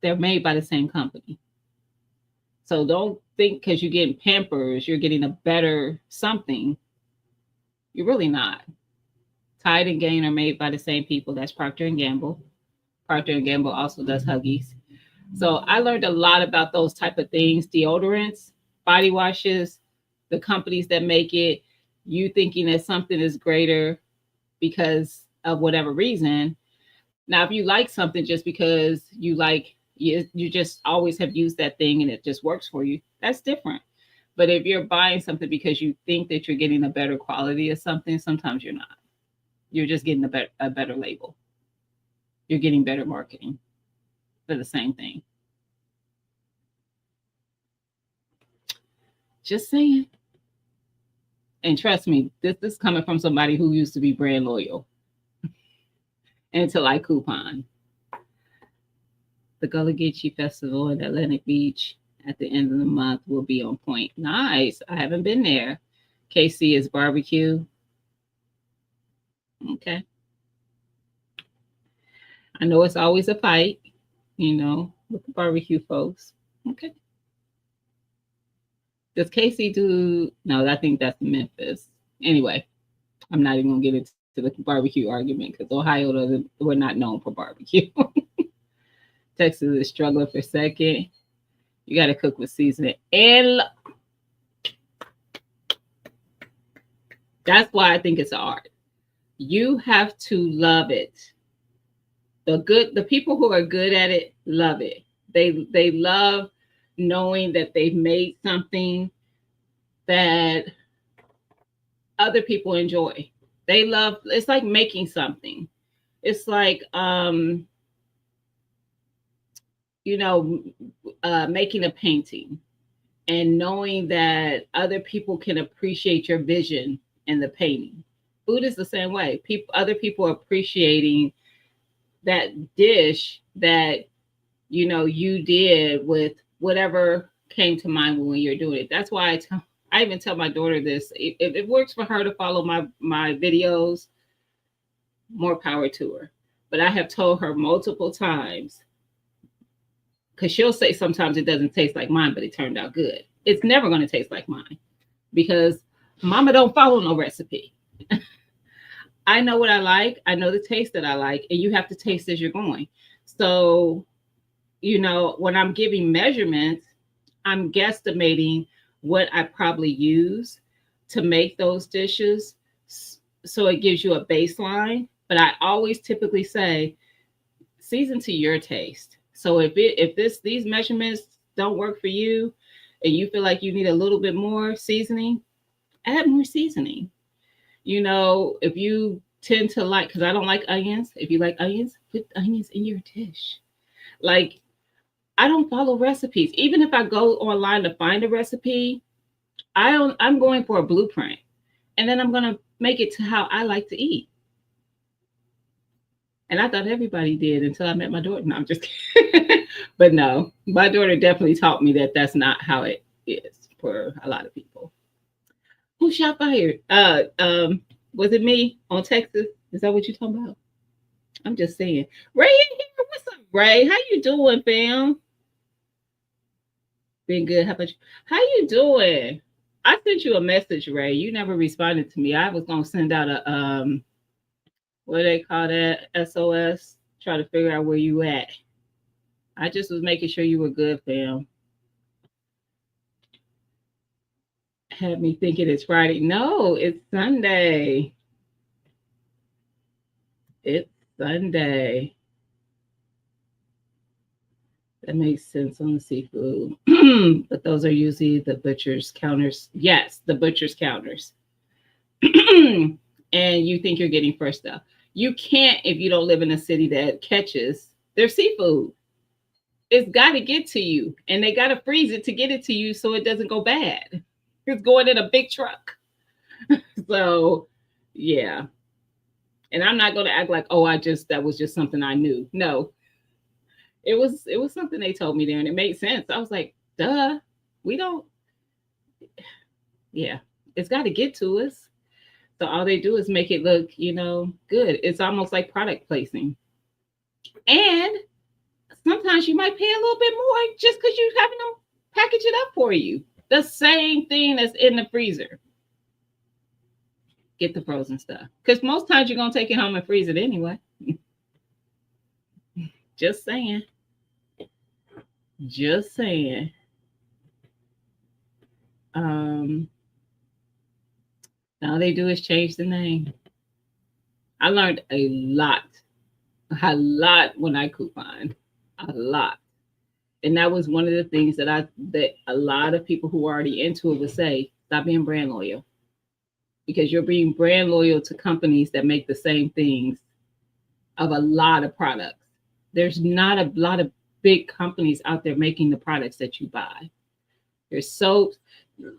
they're made by the same company. So don't think because you're getting Pampers, you're getting a better something. You're really not. Tide and Gain are made by the same people. That's Procter and Gamble. Procter and Gamble also does Huggies. So I learned a lot about those type of things: deodorants, body washes, the companies that make it. You thinking that something is greater because of whatever reason. Now, if you like something just because you just always have used that thing and it just works for you, that's different. But if you're buying something because you think that you're getting a better quality of something, sometimes you're not. You're just getting a better label. You're getting better marketing for the same thing. Just saying. And trust me, this is coming from somebody who used to be brand loyal until I coupon. The Gullah Geechee Festival in Atlantic Beach at the end of the month will be on point. Nice. I haven't been there. KC is barbecue. Okay. I know it's always a fight, with the barbecue folks. Okay. Does KC do? No, I think that's Memphis. Anyway, I'm not even gonna get into the barbecue argument because Ohio doesn't. We're not known for barbecue. Texas is struggling for second. You got to cook with seasoning, and that's why I think it's art. You have to love it. The people who are good at it love it. They love knowing that they've made something that other people enjoy. They love, it's like making something. It's like making a painting and knowing that other people can appreciate your vision in the painting. Food is the same way. Other people appreciating that dish that you did with whatever came to mind when you're doing it. That's why I even tell my daughter this. If it works for her to follow my videos, more power to her. But I have told her multiple times, because she'll say sometimes it doesn't taste like mine, but it turned out good. It's never going to taste like mine because mama don't follow no recipe. I know what I like. I know the taste that I like, and you have to taste as you're going. So, when I'm giving measurements, I'm guesstimating what I probably use to make those dishes, so it gives you a baseline. But I always typically say season to your taste. So if these measurements don't work for you and you feel like you need a little bit more seasoning, add more seasoning. If you tend to like, because I don't like onions, if you like onions, put onions in your dish. Like, I don't follow recipes. Even if I go online to find a recipe, I'm going for a blueprint, and then I'm gonna make it to how I like to eat. And I thought everybody did until I met my daughter. No, I'm just kidding. But no, my daughter definitely taught me that that's not how it is for a lot of people. Who shot fired? Was it me on Texas? Is that what you're talking about? I'm just saying. Ray in here. What's up, Ray? How you doing, fam? Been good. How about you? How you doing? I sent you a message, Ray. You never responded to me. I was gonna send out a what do they call that? SOS. Try to figure out where you at. I just was making sure you were good, fam. Had me thinking it's Friday. No, it's Sunday. It's Sunday. That makes sense on the seafood. But those are usually the butcher's counters. Yes, the butcher's counters. And you think you're getting fresh stuff. You can't if you don't live in a city that catches their seafood. It's got to get to you, and they got to freeze it to get it to you so it doesn't go bad. It's going in a big truck. So, yeah. And I'm not going to act like, oh, that was just something I knew. No, it was something they told me there, and it made sense. I was like, duh, we don't. Yeah, it's got to get to us. So all they do is make it look, good. It's almost like product placing. And sometimes you might pay a little bit more just because you're having them package it up for you. The same thing that's in the freezer. Get the frozen stuff. Because most times you're going to take it home and freeze it anyway. Just saying. Just saying. All they do is change the name. I learned a lot when I couponed. A lot. And that was one of the things that a lot of people who are already into it would say, stop being brand loyal. Because you're being brand loyal to companies that make the same things of a lot of products. There's not a lot of big companies out there making the products that you buy. There's soaps,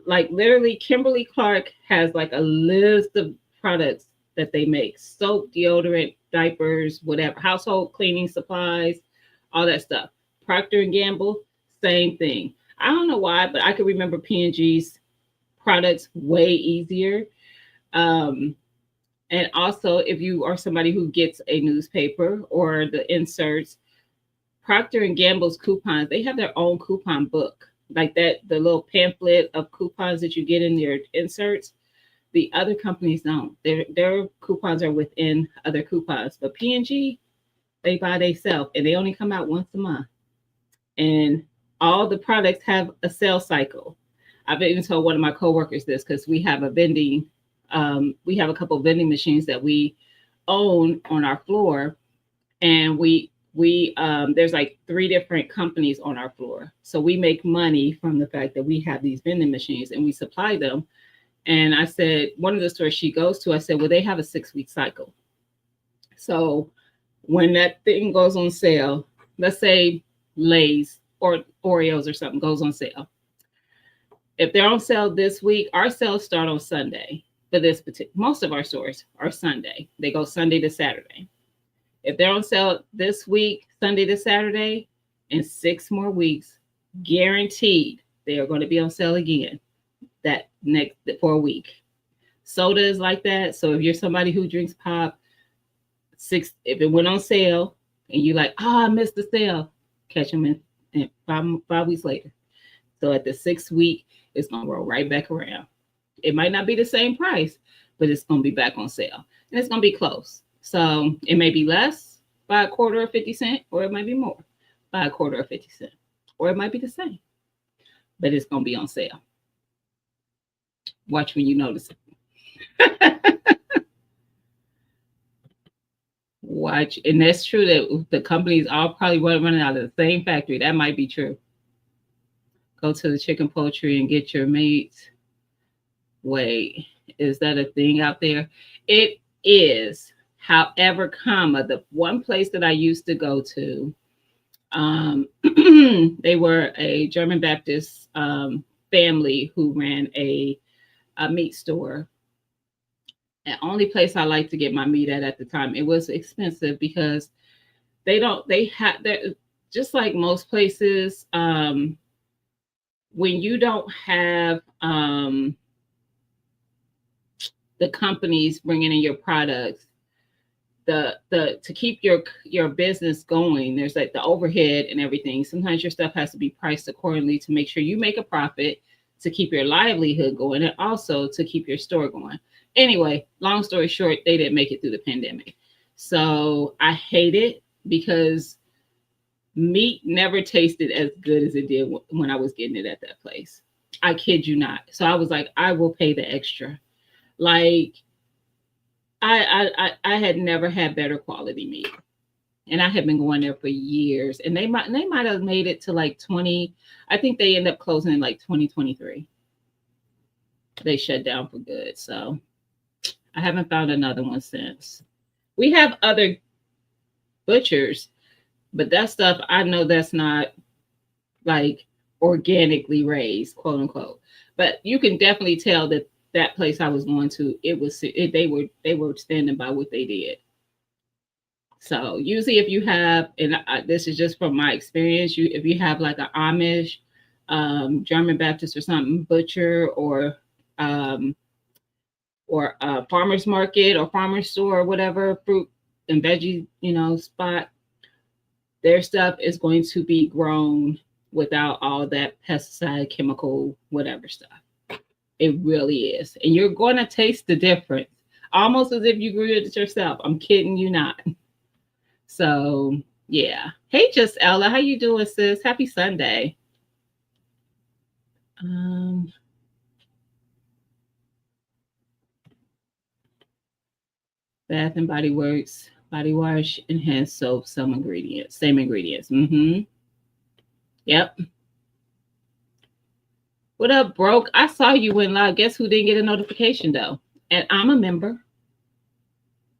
like literally Kimberly-Clark has like a list of products that they make. Soap, deodorant, diapers, whatever, household cleaning supplies, all that stuff. Procter & Gamble, same thing. I don't know why, but I can remember P&G's products way easier. And also, if you are somebody who gets a newspaper or the inserts, Procter & Gamble's coupons, they have their own coupon book. Like that, the little pamphlet of coupons that you get in their inserts. The other companies don't. Their coupons are within other coupons. But P&G, they buy, they sell, and they only come out once a month. And all the products have a sales cycle. I've even told one of my coworkers this because we have a couple of vending machines that we own on our floor, and we there's like 3 different companies on our floor. So we make money from the fact that we have these vending machines and we supply them. And I said, one of the stores she goes to, I said, well, they have a 6-week cycle. So when that thing goes on sale, let's say Lay's or Oreos or something goes on sale. If they're on sale this week, our sales start on Sunday. For this most of our stores are Sunday. They go Sunday to Saturday. If they're on sale this week, Sunday to Saturday, in 6 more weeks, guaranteed they are going to be on sale again for a week. Soda is like that. So if you're somebody who drinks pop, if it went on sale and you like, I missed the sale, catch them in 5 weeks later. So at the 6th week, it's going to roll right back around. It might not be the same price, but it's going to be back on sale. And it's going to be close. So it may be less by a quarter or 50 cents, or it might be more by a quarter or 50 cents, or it might be the same. but it's gonna be on sale. Watch when you notice it. Watch, and that's true that the companies all probably running out of the same factory. That might be true. Go to the chicken poultry and get your meat. Wait, is that a thing out there? It is. However, comma, the one place that I used to go to, they were a German Baptist family who ran a meat store. The only place I like to get my meat at the time, it was expensive because they have, just like most places, when you don't have the companies bringing in your products, the to keep your business going, there's like the overhead and everything. Sometimes your stuff has to be priced accordingly to make sure you make a profit, to keep your livelihood going, and also to keep your store going. Anyway, long story short, they didn't make it through the pandemic. So I hate it because meat never tasted as good as it did when I was getting it at that place. I kid you not. So I was like, I will pay the extra. Like I had never had better quality meat, and I had been going there for years. And they might have made it to like 20. I think they ended up closing in like 2023. They shut down for good. So I haven't found another one since. We have other butchers, but that stuff I know that's not like organically raised, quote unquote. But you can definitely tell that place I was going to, they were standing by what they did. So usually, if you have, and this is just from my experience, if you have like an Amish, German Baptist or something butcher, um, or a farmer's market or farmer's store or whatever fruit and veggie, spot, their stuff is going to be grown without all that pesticide, chemical, whatever stuff. It really is. And you're going to taste the difference, almost as if you grew it yourself. I'm kidding you not. So, yeah. Hey, just Ella, how you doing, sis? Happy Sunday. Bath and Body Works, body wash, and hand soap, same ingredients. Yep. What up, broke? I saw you went live. Guess who didn't get a notification though? And I'm a member.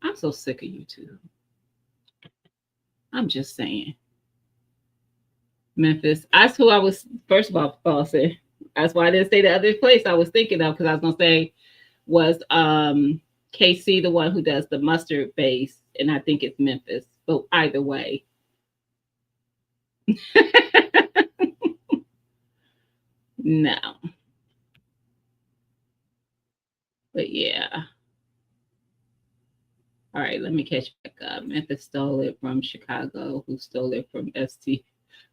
I'm so sick of YouTube. I'm just saying. Memphis. That's who I was, first of all, Fawcett. That's why I didn't say the other place I was thinking of, because I was gonna say was KC, the one who does the mustard base, and I think it's Memphis. But either way. No. But yeah. All right, let me catch back up. Memphis stole it from Chicago, who stole it from ST,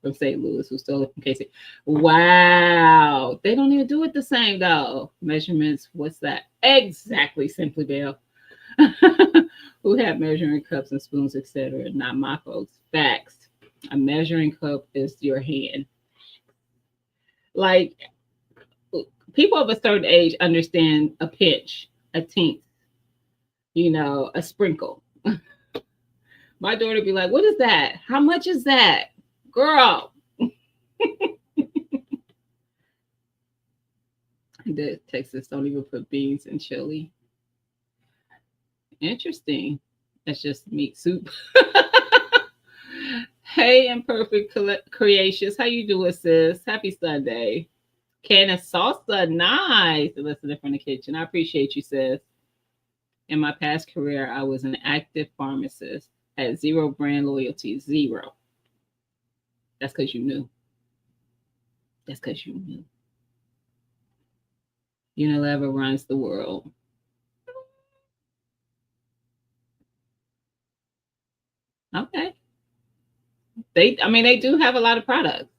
from St. Louis, who stole it from KC. Wow. They don't even do it the same though. Measurements, what's that? Exactly, Simply Bell. Who have measuring cups and spoons, etc. Not my folks. Facts. A measuring cup is your hand. Like, people of a certain age understand a pinch, a tink, a sprinkle. My daughter be like, what is that? How much is that? Girl. The Texas don't even put beans in chili. Interesting. That's just meat soup. Hey, Imperfect Creations. How you doing, sis? Happy Sunday. Can of salsa. Nice. Listening from the kitchen. I appreciate you, sis. In my past career, I was an active pharmacist. Had zero brand loyalty. Zero. That's because you knew. That's because you knew. Unilever runs the world. Okay. They do have a lot of products.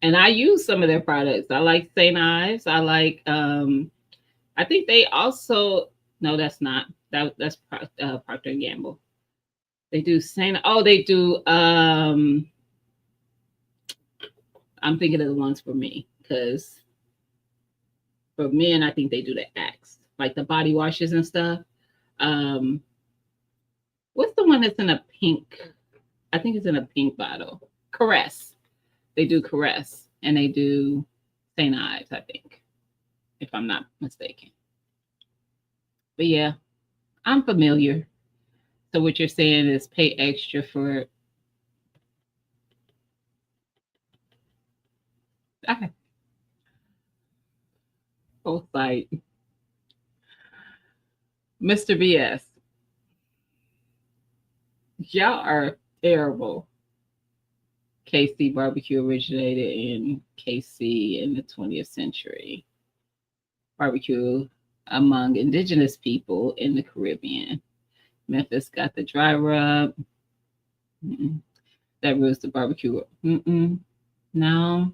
And I use some of their products. I like St. Ives. I like I think they also, no, that's not. That's Procter and Gamble. They do they do I'm thinking of the ones for me, because for men, I think they do the Axe, like the body washes and stuff. Um, what's the one that's in a pink? I think it's in a pink bottle. Caress. They do Caress, and they do St. Ives, I think, if I'm not mistaken. But yeah, I'm familiar. So what you're saying is pay extra for. Okay. Both side. Mr. BS, y'all are terrible. KC barbecue originated in KC in the 20th century. Barbecue among indigenous people in the Caribbean. Memphis got the dry rub. Mm-mm. That rules the barbecue. Mm-mm. No,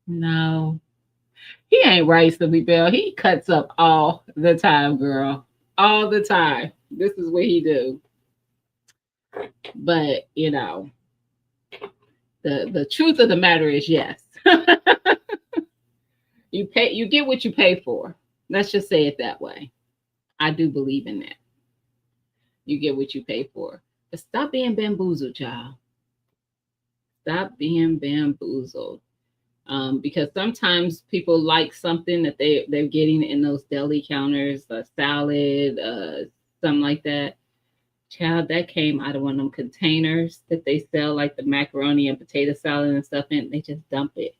no. He ain't right, Silly Bell. He cuts up all the time, girl. All the time. This is what he do. But the truth of the matter is yes. You get what you pay for. Let's just say it that way. I do believe in that. You get what you pay for. But stop being bamboozled, y'all. Stop being bamboozled. Because sometimes people like something that they're getting in those deli counters, a salad, something like that. Child, that came out of one of them containers that they sell, like the macaroni and potato salad and stuff, and they just dump it,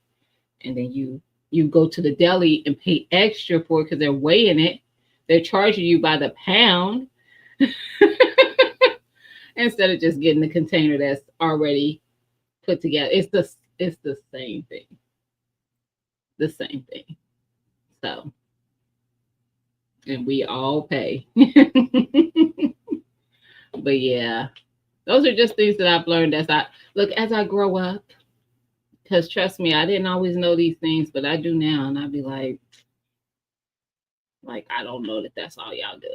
and then you go to the deli and pay extra for it because they're weighing it. They're charging you by the pound instead of just getting the container that's already put together. It's the same thing. The same thing. So, and we all pay. But yeah, those are just things that I've learned as I grow up. Because trust me, I didn't always know these things, but I do now, and I'd be like I don't know that that's all y'all do.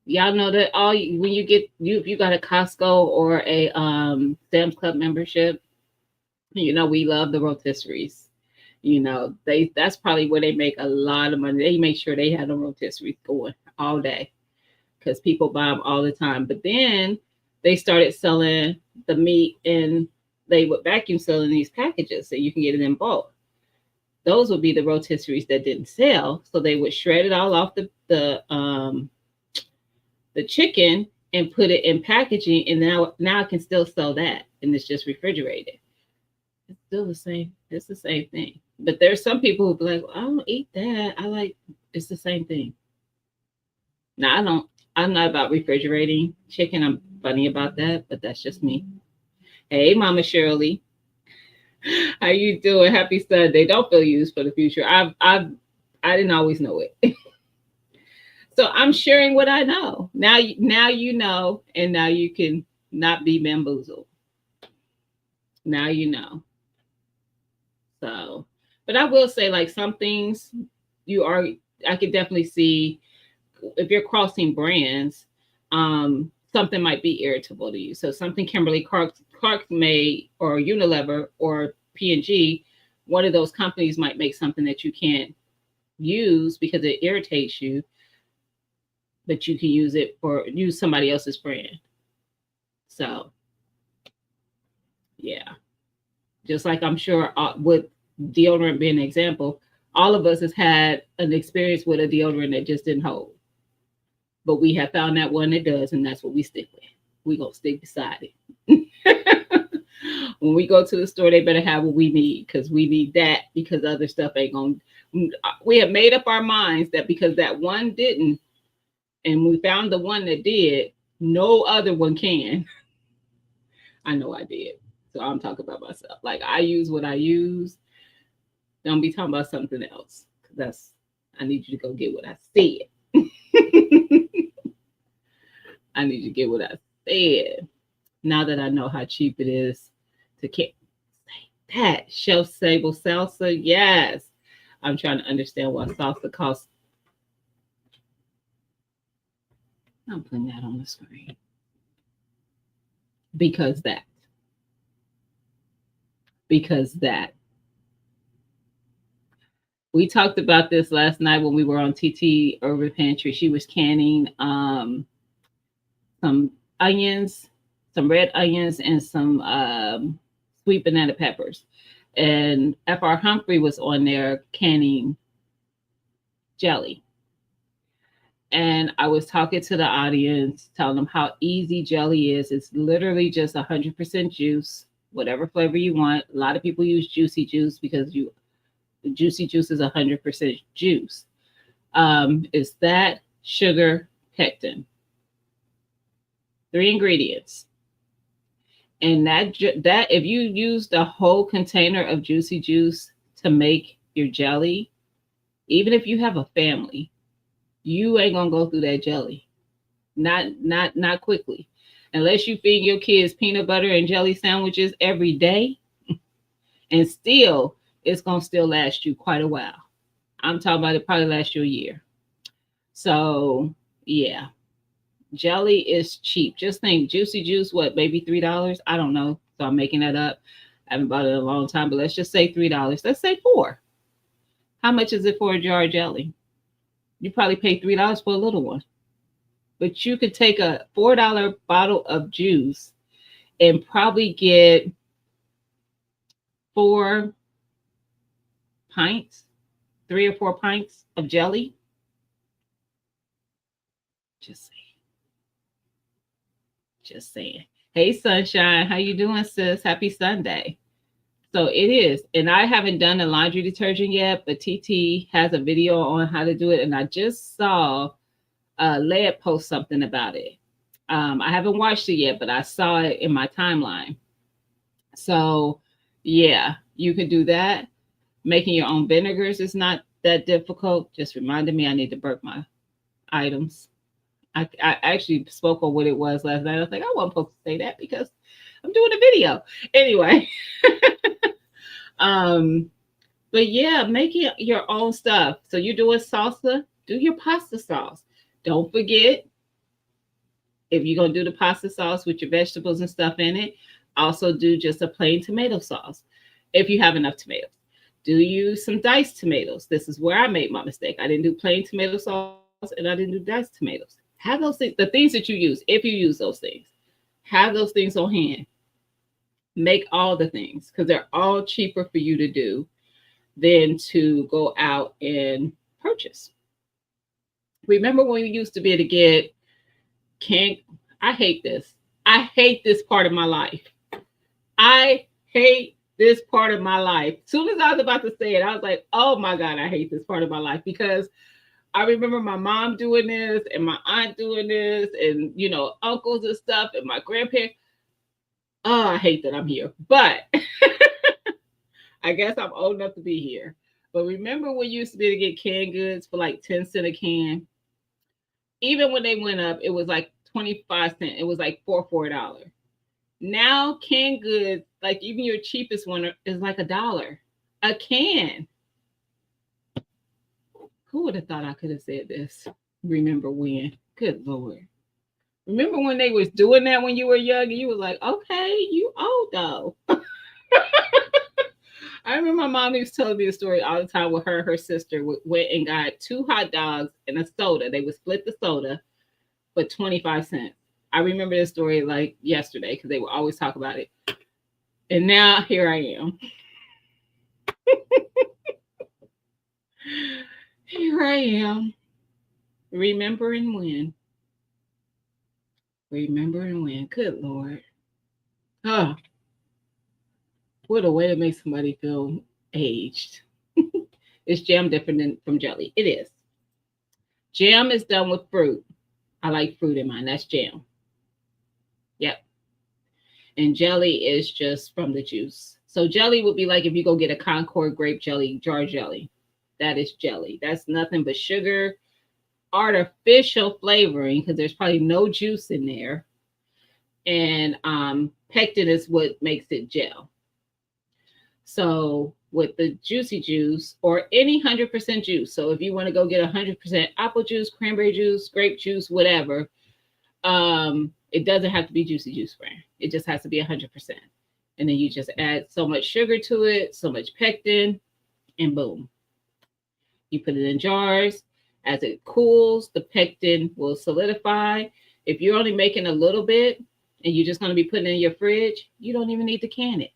Y'all know that when you get if you got a Costco or a Sam's Club membership, we love the rotisseries. That's probably where they make a lot of money. They make sure they have the rotisseries going all day because people buy them all the time. But then they started selling the meat and they would vacuum seal in these packages so you can get it in bulk. Those would be the rotisseries that didn't sell. So they would shred it all off the chicken and put it in packaging, and now I can still sell that, and it's just refrigerated. It's still the same. It's the same thing. But there's some people who be like, well, I don't eat that. It's the same thing. Now I'm not about refrigerating chicken. I'm funny about that, but that's just me. Hey, Mama Shirley, how you doing? Happy Sunday. Don't feel used for the future. I didn't always know it. So I'm sharing what I know. Now you know, and now you can not be bamboozled. Now you know. So, but I will say, like, some things I could definitely see if you're crossing brands, something might be irritable to you. So something Kimberly Clark made, or Unilever, or P&G, one of those companies might make something that you can't use because it irritates you, but you can use somebody else's brand. So, yeah. Just like I'm sure with deodorant being an example, all of us has had an experience with a deodorant that just didn't hold. But we have found that one that does, and that's what we stick with. We're going to stick beside it. When we go to the store, they better have what we need, because we need that, because other stuff ain't going to. We have made up our minds that because that one didn't, and we found the one that did, no other one can. I know I did. So I'm talking about myself. Like, I use what I use. Don't be talking about something else. I need you to go get what I said. I need you to get what I said. Now that I know how cheap it is to get that shelf stable salsa, yes. I'm trying to understand what salsa costs. I'm putting that on the screen. Because that. We talked about this last night when we were on TT Urban Pantry. She was canning some onions, some red onions, and some sweet banana peppers. And F.R. Humphrey was on there canning jelly. And I was talking to the audience, telling them how easy jelly is. It's literally just 100% juice, whatever flavor you want. A lot of people use juicy juice because juicy juice is 100% juice. It's that, sugar, pectin. 3 ingredients. And that if you use the whole container of juicy juice to make your jelly, even if you have a family, you ain't gonna go through that jelly. Not quickly. Unless you feed your kids peanut butter and jelly sandwiches every day, and still it's gonna still last you quite a while. I'm talking about it probably last you a year. So yeah, jelly is cheap. Just think juicy juice, what, maybe $3? I don't know. So I'm making that up. I haven't bought it in a long time, but let's just say $3. Let's say 4. How much is it for a jar of jelly? You probably pay $3 for a little one. But you could take a $4 bottle of juice and probably get 4 pints, 3 or 4 pints of jelly. Just saying. Just saying. Hey, Sunshine, how you doing, sis? Happy Sunday. So it is. And I haven't done the laundry detergent yet, but TT has a video on how to do it. And I just saw Lead post something about it. I haven't watched it yet, but I saw it in my timeline. So yeah, you could do that. Making your own vinegars is not that difficult. Just reminded me I need to burp my items. I actually spoke on what it was last night. I was like, I wasn't supposed to say that because I'm doing a video. Anyway. But yeah, making your own stuff. So you're doing salsa, do your pasta sauce. Don't forget, if you're going to do the pasta sauce with your vegetables and stuff in it, also do just a plain tomato sauce if you have enough tomatoes. Do use some diced tomatoes. This is where I made my mistake. I didn't do plain tomato sauce and I didn't do diced tomatoes. Have those things, the things that you use, if you use those things, have those things on hand. Make all the things because they're all cheaper for you to do than to go out and purchase. Remember when we used to be able to get I hate this. I hate this part of my life. I hate this part of my life. As soon as I was about to say it, I was like, oh my God, I hate this part of my life because I remember my mom doing this and my aunt doing this and, you know, uncles and stuff and my grandparents. Oh, I hate that I'm here. But I guess I'm old enough to be here. But remember when you used to be able to get canned goods for like 10 cents a can? Even when they went up, it was like 25 cents. It was like $4. Now canned goods, like even your cheapest one is like $1 a can. Who would have thought I could have said this? Remember when? Good Lord. Remember when they was doing that when you were young and you was like, okay, you old though. I remember my mom used to tell me a story all the time with her and her sister went and got 2 hot dogs and a soda. They would split the soda for 25 cents. I remember this story like yesterday because they would always talk about it. And now here I am. Here I am. Remembering when. Remembering when. Good Lord. Oh. What a way to make somebody feel aged. Is jam different from jelly? It is. Jam is done with fruit. I like fruit in mine. That's jam. Yep. And jelly is just from the juice. So jelly would be like if you go get a Concord grape jelly, jar jelly. That is jelly. That's nothing but sugar, artificial flavoring, because there's probably no juice in there. And pectin is what makes it gel. So with the juicy juice or any 100% juice. So if you want to go get 100% apple juice, cranberry juice, grape juice, whatever, it doesn't have to be juicy juice brand. It just has to be 100%. And then you just add so much sugar to it, so much pectin, and boom. You put it in jars. As it cools, the pectin will solidify. If you're only making a little bit and you're just going to be putting it in your fridge, you don't even need to can it.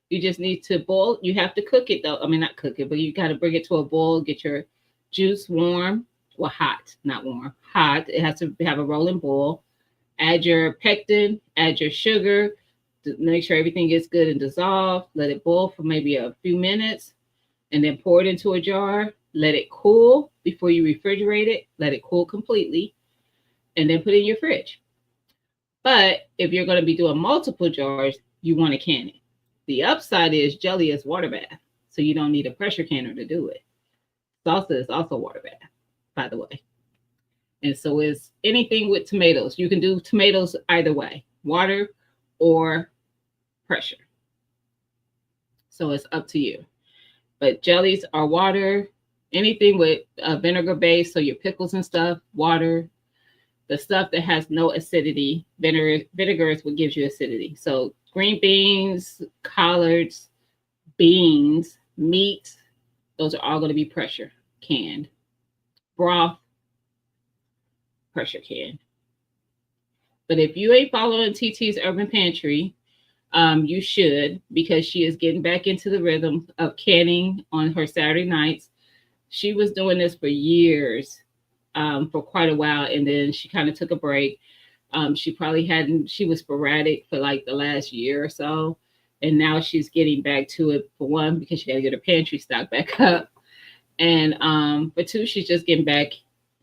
You just need to boil. You have to cook it though. I mean, not cook it, but you got to bring it to a boil, get your juice warm. Well, hot, not warm, hot. It has to have a rolling boil. Add your pectin, add your sugar, to make sure everything gets good and dissolved. Let it boil for maybe a few minutes and then pour it into a jar. Let it cool before you refrigerate it. Let it cool completely and then put it in your fridge. But if you're going to be doing multiple jars, you want to can it. The upside is jelly is water bath, so you don't need a pressure canner to do it. Salsa is also water bath, by the way. And so is anything with tomatoes. You can do tomatoes either way, water or pressure. So it's up to you. But jellies are water. Anything with vinegar base, so your pickles and stuff, water. The stuff that has no acidity, vinegar is what gives you acidity. So green beans, collards, beans, meat, those are all going to be pressure canned. Broth, pressure canned. But if you ain't following TT's Urban Pantry, you should, because she is getting back into the rhythm of canning on her Saturday nights. She was doing this for years, for quite a while, and then she kind of took a break. She probably hadn't, she was sporadic for like the last year or so. And now she's getting back to it, for one, because she got to get her pantry stock back up. And for two, she's just getting back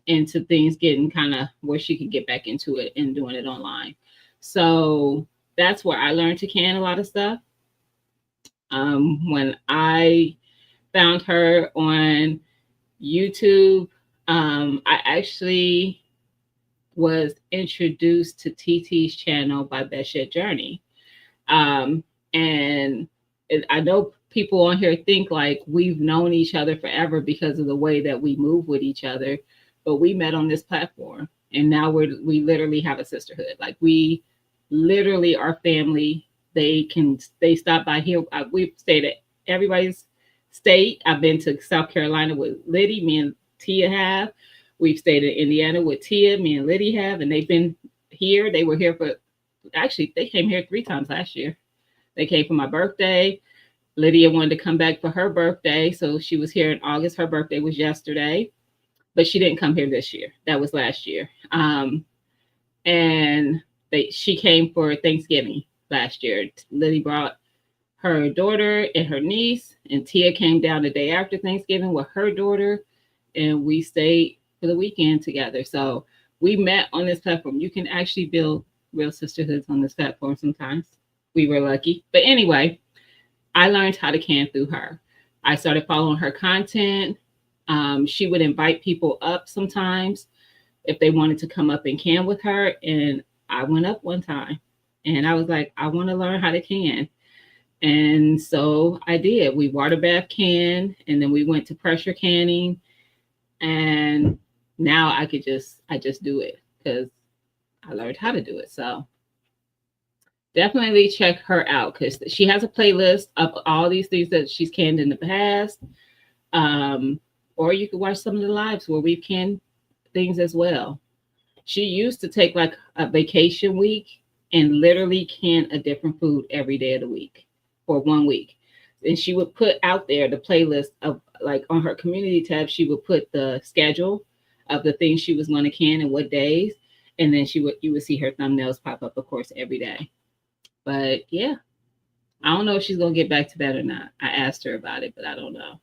into things, getting kind of where she can get back into it and doing it online. So that's where I learned to can a lot of stuff. When I found her on YouTube, I actually was introduced to TT's channel by Beshed Journey. And I know people on here think like we've known each other forever because of the way that we move with each other, but we met on this platform, and now we literally have a sisterhood. Like we literally are family. They stop by here. We've stayed at everybody's state. I've been to South Carolina with Liddy. Me and Tia have. We've stayed in Indiana with Tia. Me and Liddy have, and they've been here. They were here for, actually, they came here 3 times last year. They came for my birthday. Lydia wanted to come back for her birthday, so she was here in August. Her birthday was yesterday, but she didn't come here this year. That was last year. And she came for Thanksgiving last year. Lydia brought her daughter and her niece, and Tia came down the day after Thanksgiving with her daughter, and we stayed for the weekend together. So we met on this platform. You can actually build real sisterhoods on this platform sometimes. We were lucky. But anyway, I learned how to can through her. I started following her content. She would invite people up sometimes if they wanted to come up and can with her. And I went up one time and I was like, I want to learn how to can. And so I did. We water bath can, and then we went to pressure canning. And now I just do it because I learned how to do it. So definitely check her out because she has a playlist of all these things that she's canned in the past. Or you could watch some of the lives where we've canned things as well. She used to take like a vacation week and literally can a different food every day of the week for 1 week. And she would put out there the playlist of, like, on her community tab, she would put the schedule of the things she was going to can and what days. And then you would see her thumbnails pop up, of course, every day. But yeah, I don't know if she's going to get back to that or not. I asked her about it, but I don't know.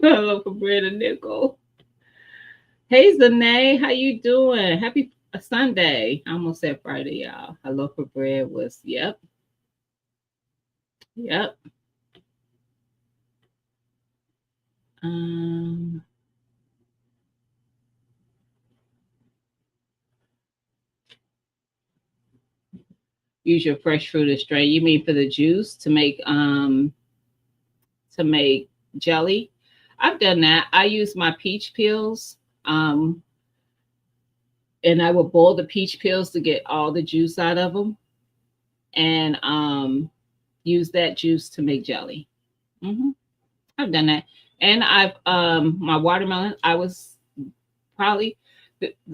Hello for bread and nickel. Hey, Zane, how you doing? Happy Sunday. I almost said Friday, y'all. Hello for bread was, yep. Yep. Use your fresh fruit and strain. You mean for the juice to make jelly? I've done that. I use my peach peels, and I will boil the peach peels to get all the juice out of them. and use that juice to make jelly. Hmm I've done that. And I've my watermelon, I was probably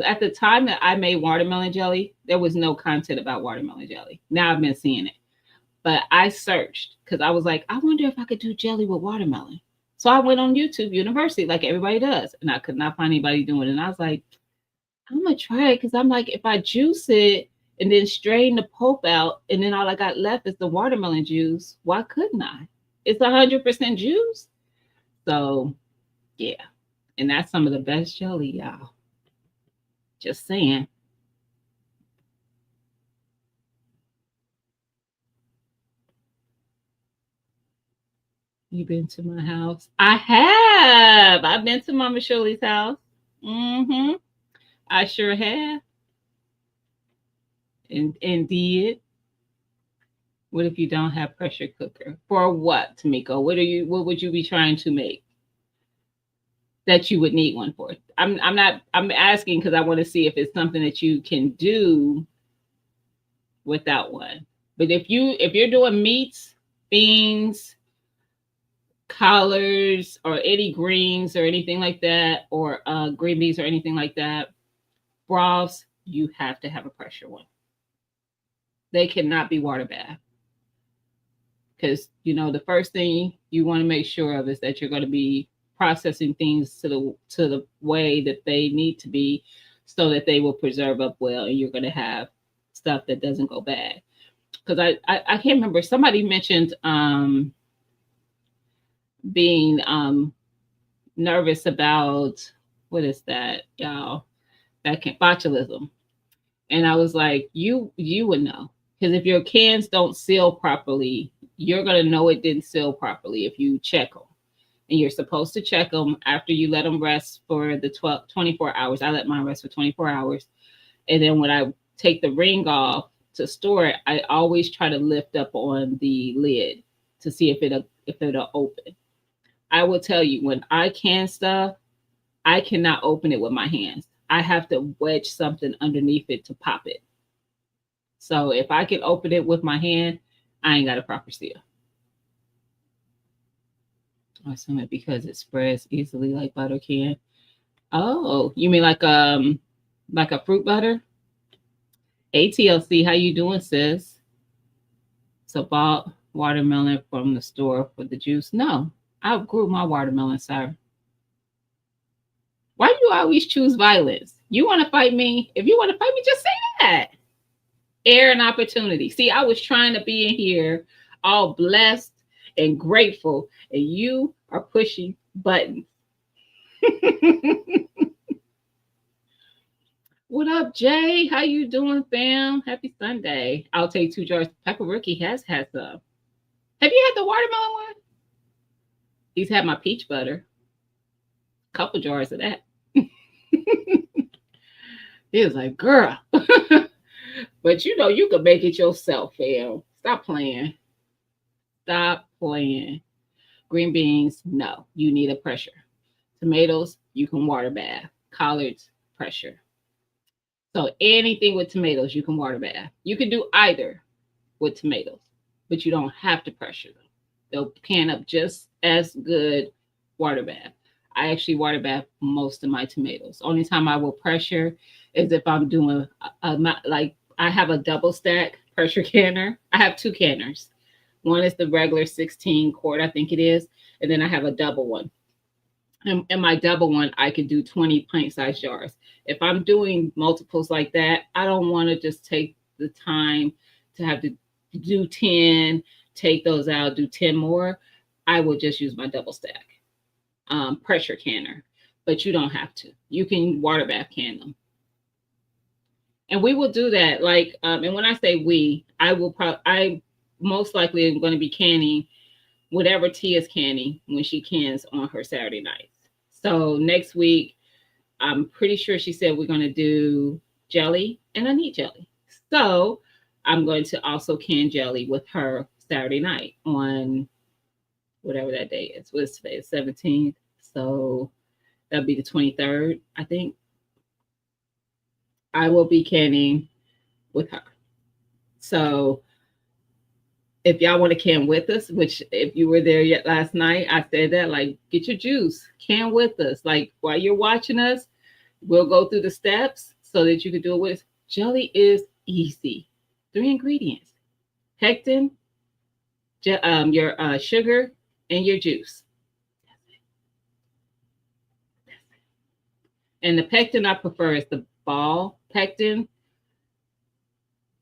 at the time that I made watermelon jelly, there was no content about watermelon jelly. Now I've been seeing it. But I searched because I was like, I wonder if I could do jelly with watermelon. So I went on YouTube University like everybody does, and I could not find anybody doing it. And I was like, I'm gonna try it because I'm like, if I juice it and then strain the pulp out, and then all I got left is the watermelon juice, why couldn't I? It's 100% juice. So yeah, and that's some of the best jelly, y'all. Just saying. You been to my house? I have. I've been to Mama Shirley's house. Mm-hmm. I sure have. And did. What if you don't have pressure cooker? For what, Tamiko? What would you be trying to make that you would need one for? I'm not I'm asking because I want to see if it's something that you can do without one. But if you're doing meats, beans, collards, or any greens or anything like that, or green beans or anything like that, broths, you have to have a pressure one. They cannot be water bath because the first thing you want to make sure of is that you're going to be processing things to the way that they need to be so that they will preserve up well, and you're going to have stuff that doesn't go bad. Because I can't remember, somebody mentioned being nervous about, what is that, y'all, that can botulism. And I was like, you would know, because if your cans don't seal properly, you're gonna know it didn't seal properly if you check them. And you're supposed to check them after you let them rest for the 24 hours. I let mine rest for 24 hours. And then when I take the ring off to store it, I always try to lift up on the lid to see if it'll open. I will tell you, when I can stuff, I cannot open it with my hands. I have to wedge something underneath it to pop it. So if I can open it with my hand, I ain't got a proper seal. I assume it because it spreads easily like butter can. Oh, you mean like a fruit butter? ATLC, how you doing, sis? So bought watermelon from the store for the juice. No, I grew my watermelon, sir. Why do you always choose violence? You want to fight me? If you want to fight me, just say that. Air and opportunity. See, I was trying to be in here all blessed and grateful, and you are pushing buttons. What up, Jay? How you doing, fam? Happy Sunday. I'll take 2 jars. Pepper Rookie has had some. Have you had the watermelon one? He's had my peach butter. Couple jars of that. He was like, girl. But you can make it yourself, fam. Stop playing. Stop playing. Green beans, no. You need a pressure. Tomatoes, you can water bath. Collards, pressure. So anything with tomatoes, you can water bath. You can do either with tomatoes, but you don't have to pressure them. They'll can up just as good water bath. I actually water bath most of my tomatoes. Only time I will pressure is if I'm doing like I have a double stack pressure canner. I have two canners. One is the regular 16 quart, I think it is, and then I have a double one. And my double one, I could do 20 pint size jars. If I'm doing multiples like that, I don't want to just take the time to have to do 10, take those out, do 10 more. I will just use my double stack pressure canner, but you don't have to. You can water bath can them. And we will do that. Like, and when I say we, I most likely am going to be canning whatever Tia's canning when she cans on her Saturday nights. So next week, I'm pretty sure she said we're going to do jelly, and I need jelly. So I'm going to also can jelly with her Saturday night on whatever that day is. What's today? 17th. So that'll be the 23rd, I think. I will be canning with her. So If y'all want to can with us, which if you were there yet last night, I said that like get your juice, can with us. Like while you're watching us, we'll go through the steps so that you can do it with us. Jelly is easy. 3 ingredients: pectin, your sugar, and your juice. And the pectin I prefer is the ball pectin.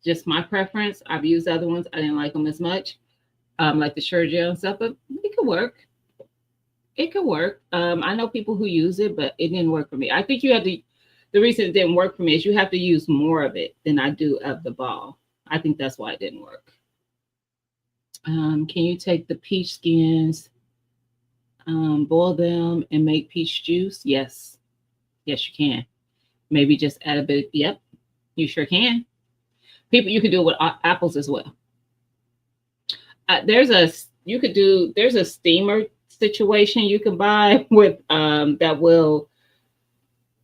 Just my preference. I've used other ones. I didn't like them as much, like the Sure and stuff, but it could work. It could work. I know people who use it, but it didn't work for me. I think you have to. The reason it didn't work for me is you have to use more of it than I do of the ball. I think that's why it didn't work. Can you take the peach skins, boil them, and make peach juice? Yes. Yes, you can. Maybe just add a bit. Yep, you sure can. People, you can do it with apples as well. There's a steamer situation you can buy with that will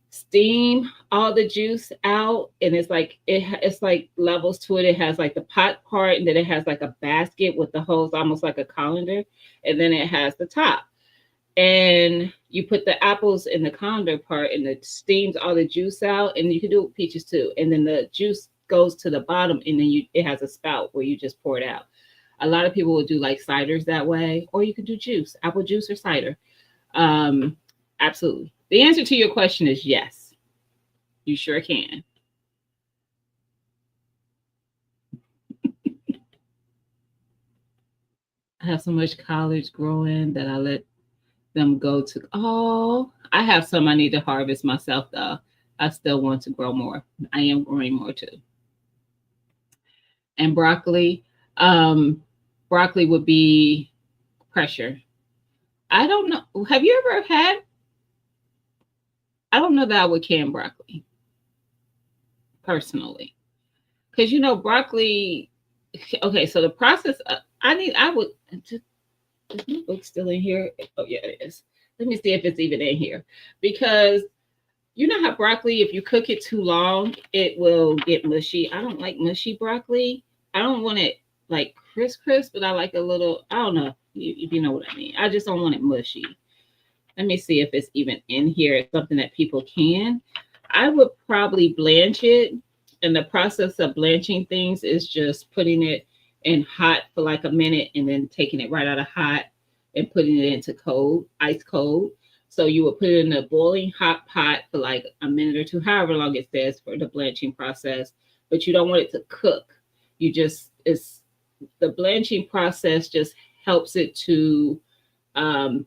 steam all the juice out, and it's like levels to it. It has like the pot part, and then it has like a basket with the hose, almost like a colander, and then it has the top. And you put the apples in the colander part, and it steams all the juice out. And you can do it with peaches too. And then the juice goes to the bottom, and then it has a spout where you just pour it out. A lot of people will do like ciders that way, or you can do juice, apple juice or cider. Absolutely. The answer to your question is yes. You sure can. I have so much college growing that I let them go to. Oh, I have some I need to harvest myself though. I still want to grow more. I am growing more too. And broccoli would be pressure. I don't know. Have you ever had? I don't know that I would can broccoli personally, because broccoli. Okay, so the process. I would. Is my book still in here? Oh yeah, it is. Let me see if it's even in here, because you know how broccoli, if you cook it too long, it will get mushy. I don't like mushy broccoli. I don't want it like crisp, but I like a little. I don't know if you know what I mean. I just don't want it mushy. Let me see if it's even in here. It's something that people can. I would probably blanch it. And the process of blanching things is just putting it in hot for like a minute and then taking it right out of hot and putting it into cold, ice cold. So you would put it in a boiling hot pot for like a minute or two, however long it says for the blanching process. But you don't want it to cook. It's the blanching process just helps it to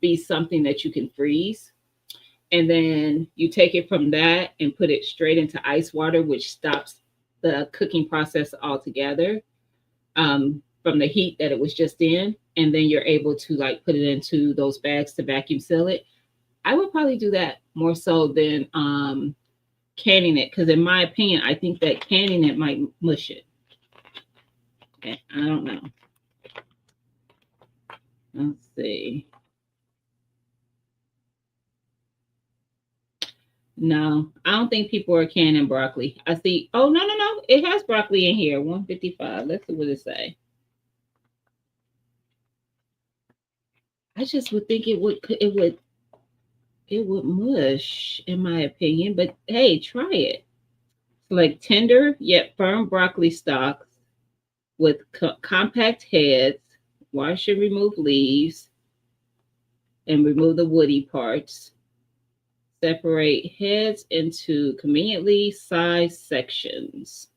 be something that you can freeze. And then you take it from that and put it straight into ice water, which stops the cooking process altogether from the heat that it was just in. And then you're able to like put it into those bags to vacuum seal it. I would probably do that more so than canning it, because in my opinion, I think that canning it might mush it. Okay, I don't know. Let's see. No, I don't think people are canning broccoli. I see. Oh no, no, no! It has broccoli in here. 155. Let's see what it say. I just would think it would mush, in my opinion. But hey, try it. Select tender yet firm broccoli stalks with compact heads. Wash and remove leaves, and remove the woody parts. Separate heads into conveniently sized sections.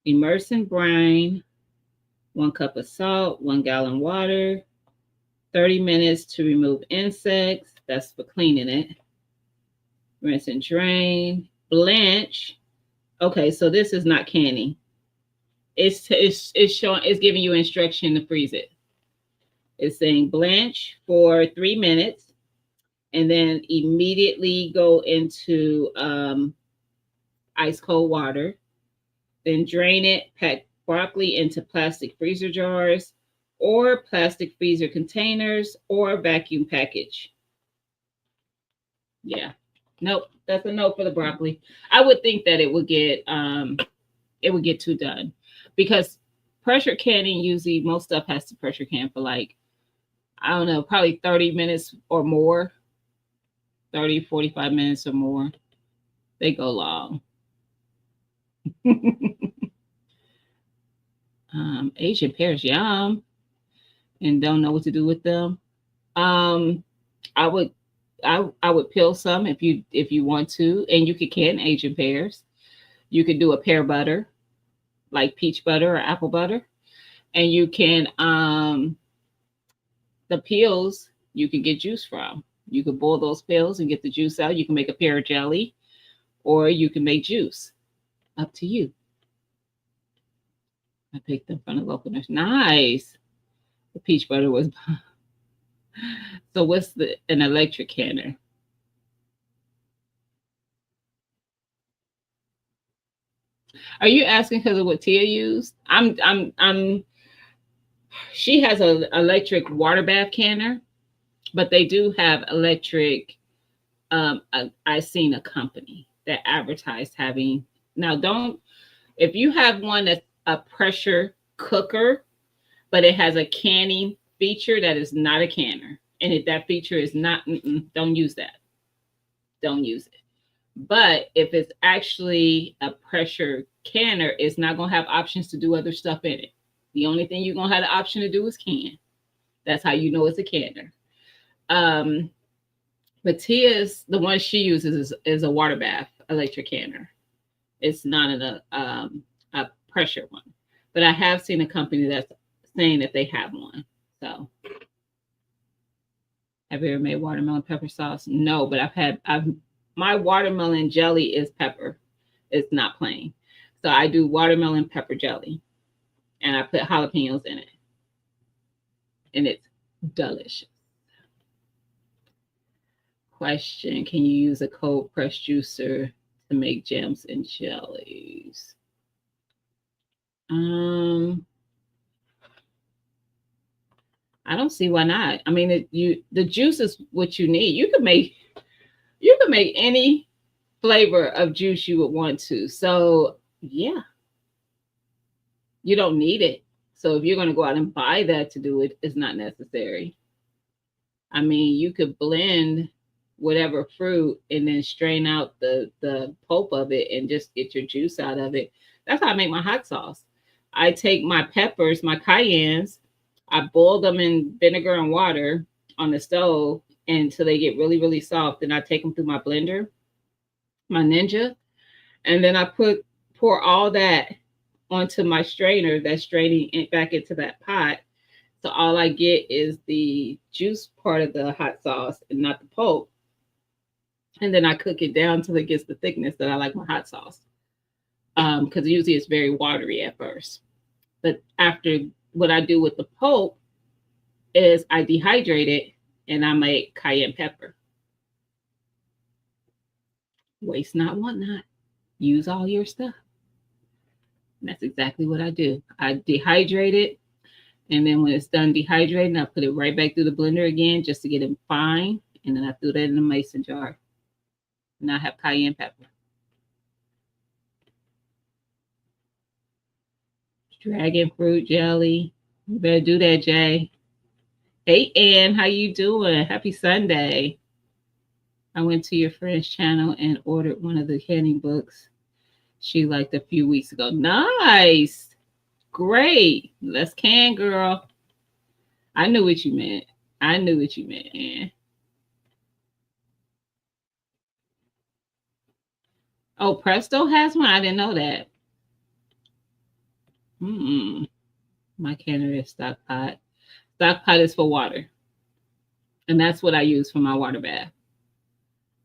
Immerse in brine. 1 cup of salt, 1 gallon water. 30 minutes to remove insects. That's for cleaning it. Rinse and drain. Blanch. Okay, so this is not canning. It's showing. It's giving you instruction to freeze it. It's saying blanch for 3 minutes, and then immediately go into ice cold water. Then drain it. Pack broccoli into plastic freezer jars or plastic freezer containers or vacuum package. Yeah. Nope. That's a no for the broccoli. I would think that it would get too done, because pressure canning, usually most stuff has to pressure can for like, I don't know, probably 30 minutes or more, 30, 45 minutes or more. They go long. Asian pears, yum, and don't know what to do with them. Um, I would I would peel some if you want to, and you could can Asian pears. You could do a pear butter, like peach butter or apple butter, and you can the peels you can get juice from. You could boil those peels and get the juice out. You can make a pear jelly, or you can make juice. Up to you. I picked them from the local nursery. Nice. The peach butter was. So what's the an electric canner? Are you asking because of what Tia used? I'm she has an electric water bath canner, but they do have electric. I seen a company that advertised having. Now, don't if you have one that's a pressure cooker, but it has a canning feature that is not a canner, and if that feature is not, don't use that. Don't use it. But if it's actually a pressure canner, it's not gonna have options to do other stuff in it. The only thing you're gonna have the option to do is can. That's how you know it's a canner. Um, but Tia's the one she uses is a water bath electric canner. It's not a pressure one. But I have seen a company that's saying that they have one. So have you ever made watermelon pepper sauce? No, but I've my watermelon jelly is pepper. It's not plain. So I do watermelon pepper jelly and I put jalapenos in it. And it's delicious. Question: can you use a cold press juicer to make jams and jellies? I don't see why not. I mean, the juice is what you need. You can make any flavor of juice you would want to. So yeah, you don't need it. So if you're going to go out and buy that to do it, it's not necessary. I mean, you could blend whatever fruit and then strain out the pulp of it and just get your juice out of it. That's how I make my hot sauce. I take my peppers, my cayennes, I boil them in vinegar and water on the stove until they get really, really soft. Then I take them through my blender, my Ninja, and then I pour all that onto my strainer that's straining it back into that pot. So all I get is the juice part of the hot sauce and not the pulp. And then I cook it down till it gets the thickness that I like my hot sauce. Because usually it's very watery at first. But after what I do with the pulp is I dehydrate it and I make cayenne pepper. Waste not, want not. Use all your stuff. And that's exactly what I do. I dehydrate it, and then when it's done dehydrating, I put it right back through the blender again just to get it fine. And then I threw that in a mason jar. And I have cayenne pepper. Dragon fruit jelly. You better do that, Jay. Hey, Ann, how you doing? Happy Sunday. I went to your friend's channel and ordered one of the canning books she liked a few weeks ago. Nice. Great. Let's can, girl. I knew what you meant. I knew what you meant, Ann. Oh, Presto has one? I didn't know that. My canner is stock pot. Stock pot is for water. And that's what I use for my water bath.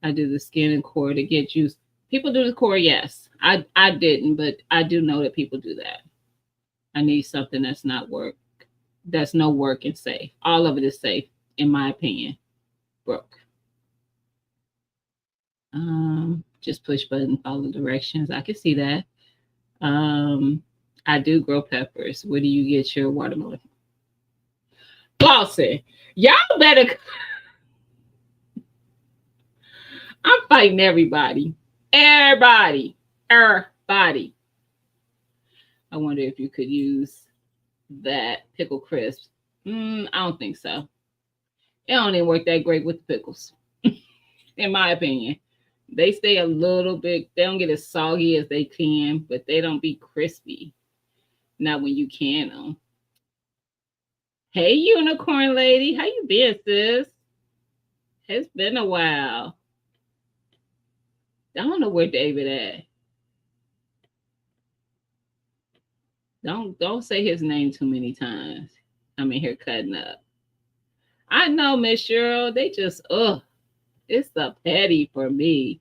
I do the skin and core to get juice. People do the core, yes. I didn't, but I do know that people do that. I need something that's not work. That's no work and safe. All of it is safe, in my opinion. Broke. Just push button, follow directions. I can see that. I do grow peppers. Where do you get your watermelon? Flossie, y'all better. I'm fighting everybody. Everybody. Everybody. I wonder if you could use that pickle crisp. I don't think so. It don't even work that great with the pickles, in my opinion. They stay a little bit. They don't get as soggy as they can, but they don't be crispy. Not when you can them. Hey, unicorn lady, how you been, sis? It's been a while. I don't know where David at. Don't say his name too many times. I'm in here cutting up. I know, Miss Cheryl. They just it's the petty for me.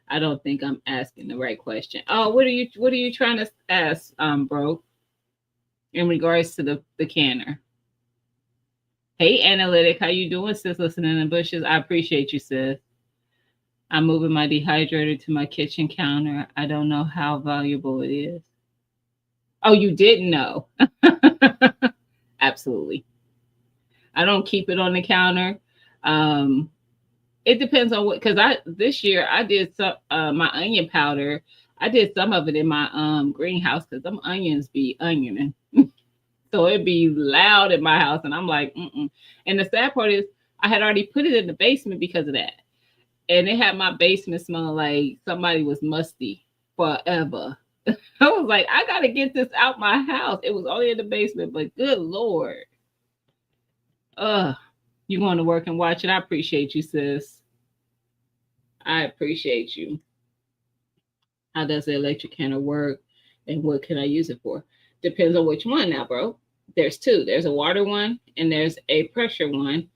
I don't think I'm asking the right question. Oh, what are you trying to ask, bro? In regards to the canner. Hey, analytic, how you doing, sis? Listening in the bushes. I appreciate you, sis. I'm moving my dehydrator to my kitchen counter. I don't know how valuable it is. Oh, you didn't know? Absolutely. I don't keep it on the counter. Um, it depends on what, because I this year I did some my onion powder. I did some of it in my greenhouse because them onions be onioning. So it'd be loud in my house, and I'm like, mm-mm. And the sad part is, I had already put it in the basement because of that, and it had my basement smelling like somebody was musty forever. I was like, I gotta get this out my house. It was only in the basement, but good lord, you going to work and watch it? I appreciate you, sis. I appreciate you. How does the electric canner work, and what can I use it for? Depends on which one now, bro. There's two. There's a water one and there's a pressure one.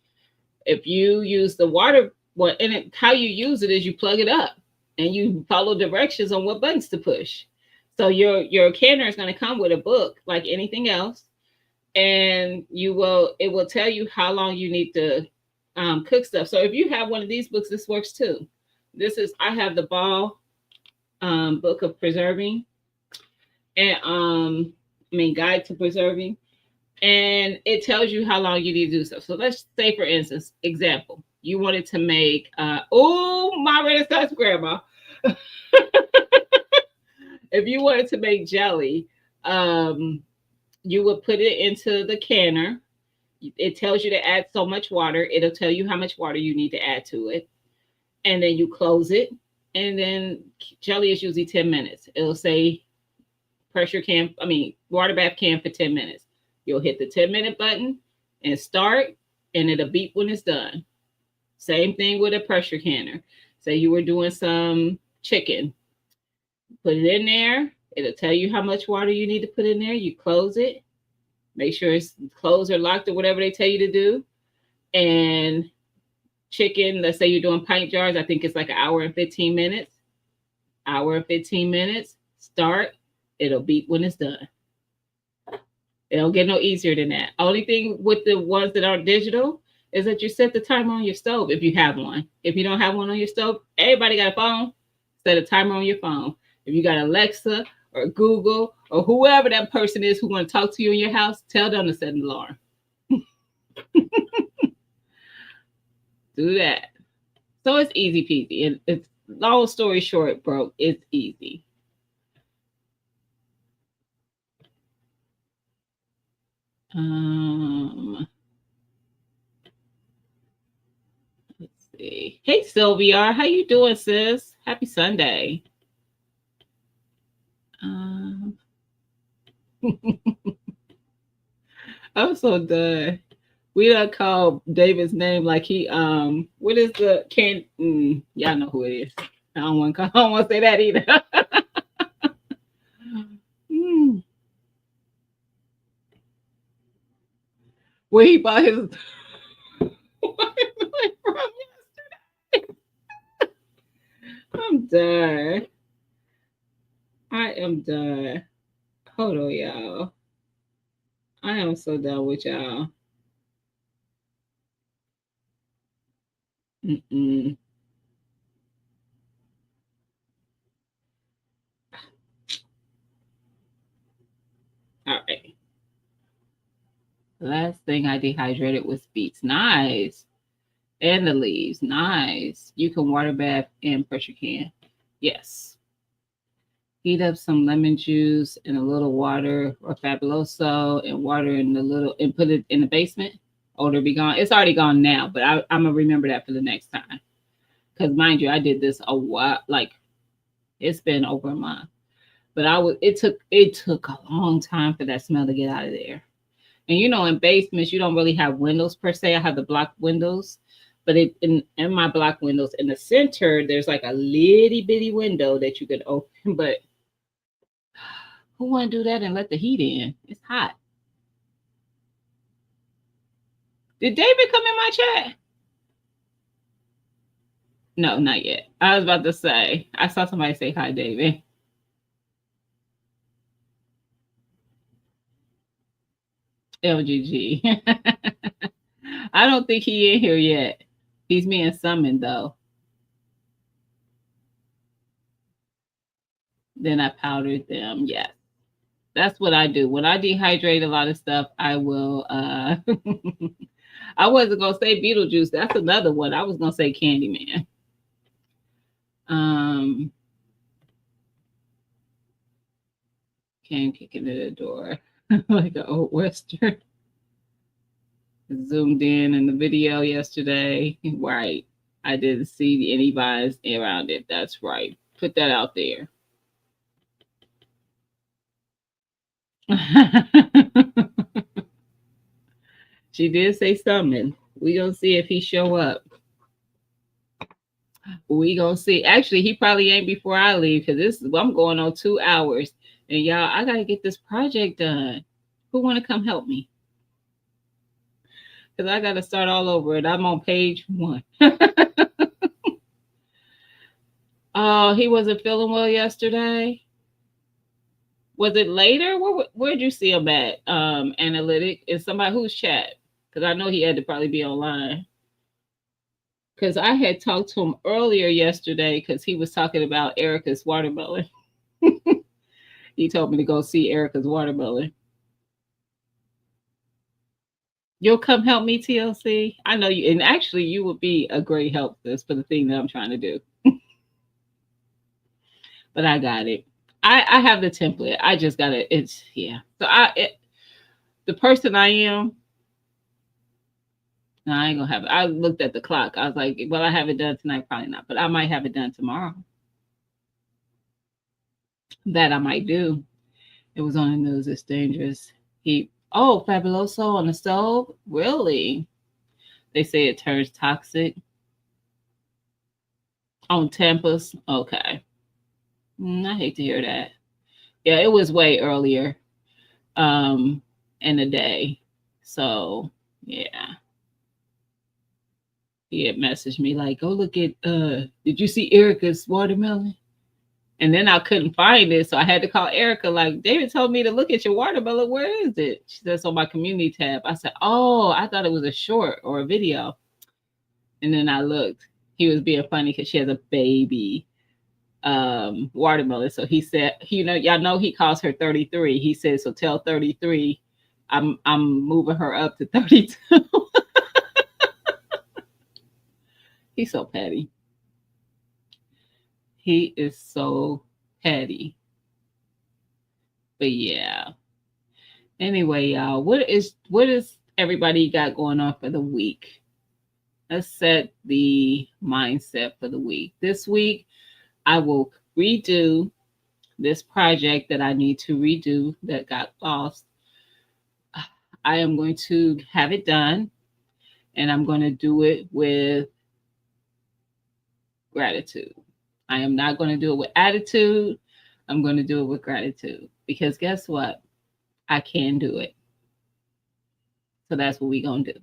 If you use the water one, and how you use it is you plug it up and you follow directions on what buttons to push. So your canner is going to come with a book like anything else, and it will tell you how long you need to cook stuff. So if you have one of these books, this works too. I have the Ball book of preserving, and guide to preserving, and it tells you how long you need to do stuff. So let's say, for instance, example, you wanted to make my Renaissance grandma. If you wanted to make jelly, you would put it into the canner. It tells you to add so much water. It'll tell you how much water you need to add to it, and then you close it. And then jelly is usually 10 minutes. It'll say water bath can for 10 minutes. You'll hit the 10-minute button and start, and it'll beep when it's done. Same thing with a pressure canner. Say you were doing some chicken, put it in there. It'll tell you how much water you need to put in there. You close it, make sure it's closed or locked or whatever they tell you to do. And chicken, let's say you're doing pint jars, I think it's like an hour and 15 minutes. Hour and 15 minutes, start. It'll beep when it's done. It don't get no easier than that. Only thing with the ones that are digital is that you set the timer on your stove if you have one. If you don't have one on your stove, everybody got a phone. Set a timer on your phone. If you got Alexa or Google or whoever that person is who want to talk to you in your house, tell them to set an alarm. Do that. So it's easy peasy. And it's long story short, bro, it's easy. Let's see. Hey Sylvia, how you doing, sis? Happy Sunday. I'm so done. We don't call David's name like he what is the can y'all know who it is. I don't want to say that either. Where he bought his from yesterday. I'm done. I am done. Hold on, y'all. I am so done with y'all. Mm-mm. All right. Last thing I dehydrated was beets. Nice. And the leaves. Nice. You can water bath and pressure can. Yes. Heat up some lemon juice and a little water or Fabuloso and water in the little and put it in the basement. Odor be gone. It's already gone now, but I'm gonna remember that for the next time. Because mind you, I did this a while. Like it's been over a month, but I was. It took a long time for that smell to get out of there. And in basements you don't really have windows per se. I have the block windows, but in my block windows in the center there's like a little bitty window that you could open. But who want to do that and let the heat in? It's hot. Did David come in my chat? No, not yet. I was about to say, I saw somebody say hi, David. LGG. I don't think he in here yet. He's being summoned though. Then I powdered them. Yes. That's what I do. When I dehydrate a lot of stuff, I will I wasn't gonna say Beetlejuice. That's another one. I was gonna say Candyman. Um Came kicking at the door like an old western. Zoomed in the video yesterday. Right. I didn't see any vines around it. That's right. Put that out there. She did say something. We gonna see if he show up. We gonna see. Actually, he probably ain't before I leave because I'm going on 2 hours, and y'all, I gotta get this project done. Who want to come help me? Because I gotta start all over, and I'm on page 1. Oh, he wasn't feeling well yesterday. Was it later? Where'd you see him at? Analytic is somebody who's chat because I know he had to probably be online. Because I had talked to him earlier yesterday because he was talking about Erica's watermelon. He told me to go see Erica's watermelon. You'll come help me, TLC. I know you, and actually, you would be a great help for the thing that I'm trying to do. But I got it. I have the template. I just got it. It's yeah. So the person I am. No, I ain't gonna have it. I looked at the clock. I was like, well, I have it done tonight, probably not, but I might have it done tomorrow. That I might do. It was on the news. It's dangerous. Fabuloso on the stove? Really? They say it turns toxic. On Tempest? Okay. I hate to hear that. Yeah, it was way earlier in the day. So, yeah. He had messaged me like, go look at, did you see Erica's watermelon? And then I couldn't find it. So I had to call Erica, like, David told me to look at your watermelon. Where is it? She said, it's on my community tab. I said, oh, I thought it was a short or a video. And then I looked. He was being funny because she has a baby watermelon. So he said, y'all know he calls her 33. He said, so tell 33 I'm moving her up to 32. He's so petty. He is so petty. But yeah. Anyway, y'all, what is everybody got going on for the week? Let's set the mindset for the week. This week, I will redo this project that I need to redo that got lost. I am going to have it done, and I'm going to do it with gratitude. I am not going to do it with attitude. I'm going to do it with gratitude because guess what? I can do it. So that's what we going to do.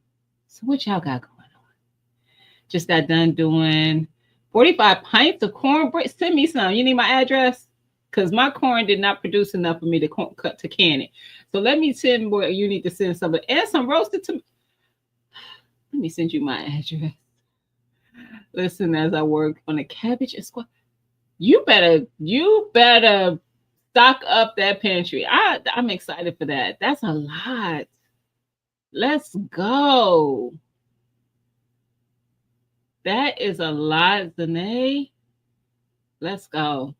So what y'all got going on? Just got done doing 45 pints of cornbread. Send me some. You need my address? Because my corn did not produce enough for me to cut to can it. So let me send where you need to send some. And some roasted tomatoes. Let me send you my address. Listen, as I work on the cabbage and squash. You better stock up that pantry. I'm excited for that. That's a lot. Let's go. That is a lot, Zane. Let's go.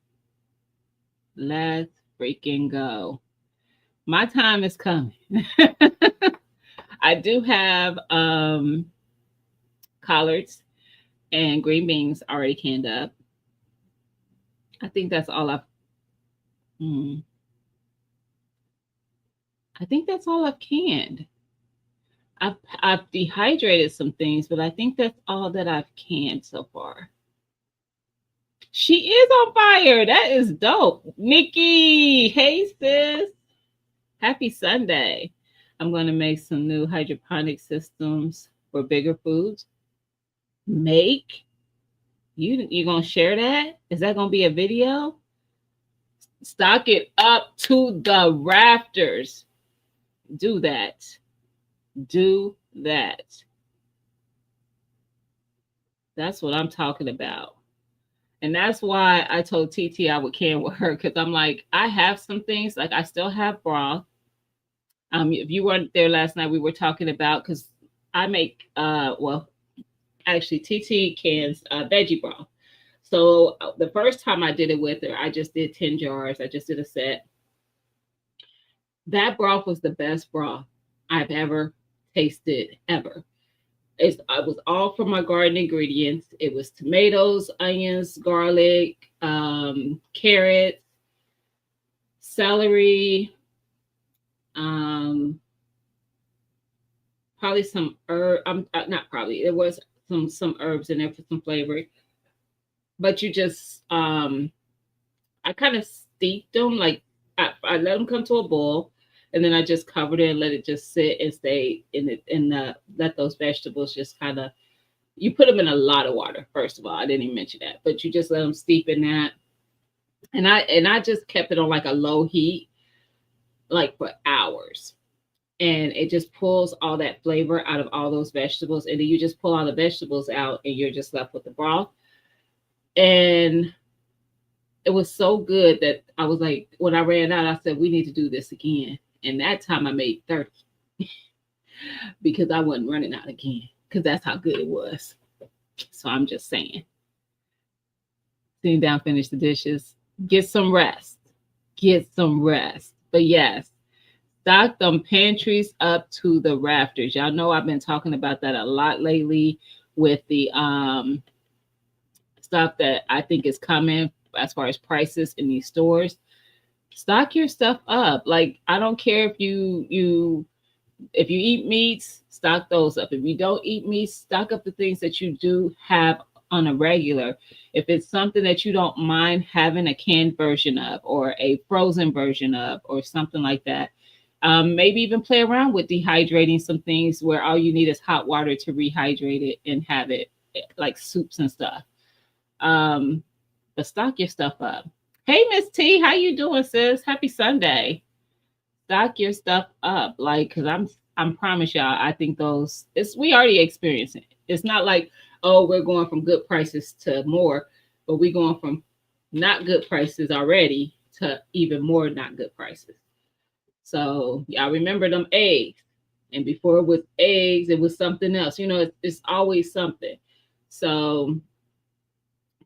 Let's freaking go. My time is coming. I do have collards and green beans already canned up. I think that's all I've hmm, I think that's all I've canned. I've dehydrated some things, but I think that's all that I've canned so far. She is on fire. That is dope. Nikki, hey sis. Happy Sunday. I'm going to make some new hydroponic systems for bigger foods. Make you going to share that? Is that going to be a video? Stock it up to the rafters. Do that. Do that. That's what I'm talking about. And that's why I told TT I would can with her, because I'm like, I have some things, like I still have broth. If you weren't there last night, we were talking about, because I make well, actually TT cans veggie broth. So the first time I did it with her, I just did 10 jars. I just did a set. That broth was the best broth I've ever tasted, ever. I was all from my garden ingredients. It was tomatoes, onions, garlic, carrots, celery, probably some herb. Not probably. There was some herbs in there for some flavor. But you just I kind of steeped them, like I let them come to a boil, and then I just covered it and let it just sit and stay in it, and let those vegetables just kind of, you put them in a lot of water. First of all, I didn't even mention that, but you just let them steep in that, and I just kept it on like a low heat, like for hours, and it just pulls all that flavor out of all those vegetables, and then you just pull all the vegetables out, and you're just left with the broth. And it was so good that I was like, when I ran out, I said, we need to do this again. And that time I made 30 because I wasn't running out again, because that's how good it was. So I'm just saying, sitting down, finish the dishes, get some rest, get some rest. But yes, stock them pantries up to the rafters. Y'all know I've been talking about that a lot lately with the stuff that I think is coming as far as prices in these stores. Stock your stuff up. Like, I don't care if you if you eat meats, stock those up. If you don't eat meats, stock up the things that you do have on a regular. If it's something that you don't mind having a canned version of, or a frozen version of, or something like that, maybe even play around with dehydrating some things where all you need is hot water to rehydrate it and have it like soups and stuff. But stock your stuff up. Hey, Miss T, how you doing, sis? Happy Sunday. Stock your stuff up, like, because I'm promise y'all, I think we already experiencing it. It's not like, oh, we're going from good prices to more, but we're going from not good prices already to even more not good prices. So y'all remember them eggs, and before it was eggs, it was something else. It's always something. So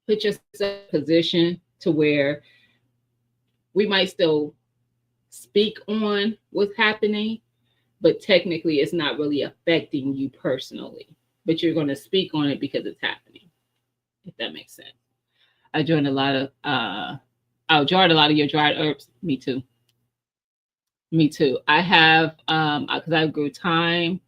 put yourself in a position to where we might still speak on what's happening, but technically it's not really affecting you personally. But you're going to speak on it because it's happening, if that makes sense. I joined a lot of jarred a lot of your dried herbs. Me too. Me too. I have because I grew thyme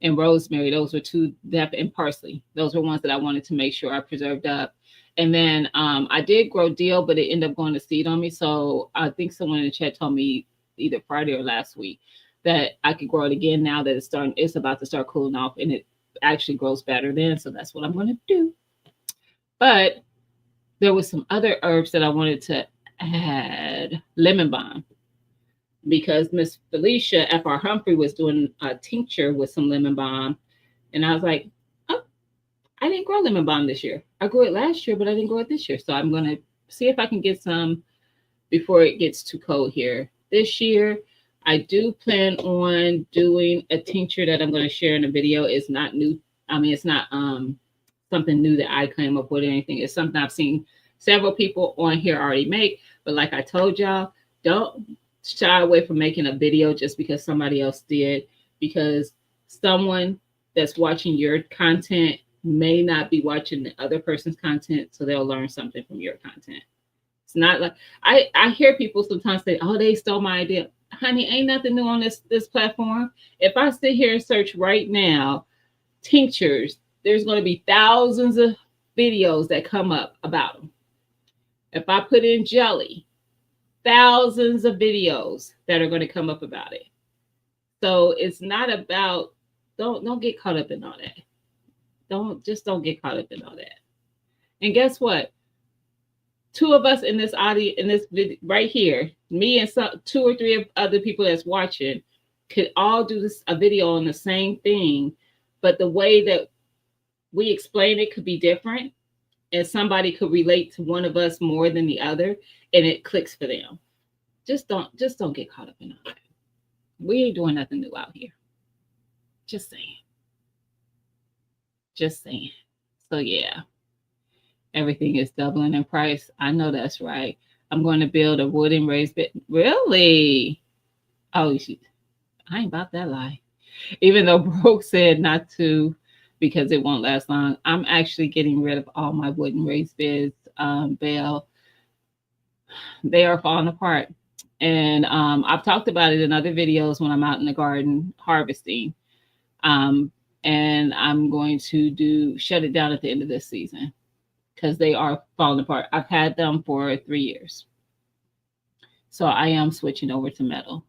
and rosemary. Those were two, and parsley. Those were ones that I wanted to make sure I preserved up. And then I did grow dill, but it ended up going to seed on me. So I think someone in the chat told me either Friday or last week that I could grow it again now that it's about to start cooling off, and it actually grows better then. So that's what I'm going to do. But there was some other herbs that I wanted to add. Lemon balm, because Miss Felicia F.R. Humphrey was doing a tincture with some lemon balm. And I was like, oh, I didn't grow lemon balm this year. I grew it last year, but I didn't grow it this year. So I'm going to see if I can get some before it gets too cold here this year. I do plan on doing a tincture that I'm going to share in a video. It's not new. I mean, it's not something new that I came up with or anything. It's something I've seen several people on here already make, But like I told y'all, don't shy away from making a video just because somebody else did, because someone that's watching your content may not be watching the other person's content, so they'll learn something from your content. It's not like I hear people sometimes say, "Oh, they stole my idea." Honey, ain't nothing new on this platform. If I sit here and search right now, tinctures, there's going to be thousands of videos that come up about them. If I put in jelly, thousands of videos that are going to come up about it. So it's not about, don't get caught up in all that. Don't get caught up in all that. And guess what? Two of us in this audio, in this video right here, me and some two or three of other people that's watching, could all do this a video on the same thing, but the way that we explain it could be different, and somebody could relate to one of us more than the other, and it clicks for them. Just don't get caught up in all that. We ain't doing nothing new out here. Just saying. Just saying. So yeah, everything is doubling in price. I know that's right. I'm going to build a wooden raised bed. Really? Oh, I ain't about that lie. Even though Brooke said not to because it won't last long, I'm actually getting rid of all my wooden raised beds, Belle. They are falling apart. And I've talked about it in other videos when I'm out in the garden harvesting. And I'm going to shut it down at the end of this season because they are falling apart. I've had them for 3 years. So I am switching over to metal.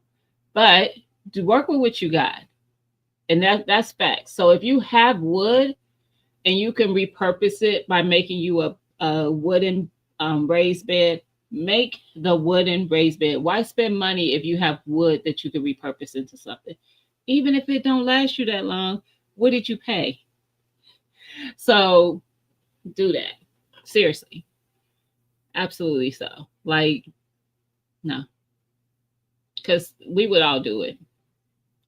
But to work with what you got. And that's facts. So if you have wood and you can repurpose it by making you a wooden raised bed, make the wooden raised bed. Why spend money if you have wood that you can repurpose into something? Even if it don't last you that long, what did you pay? So do that. Seriously. Absolutely so. Like, no. Because we would all do it,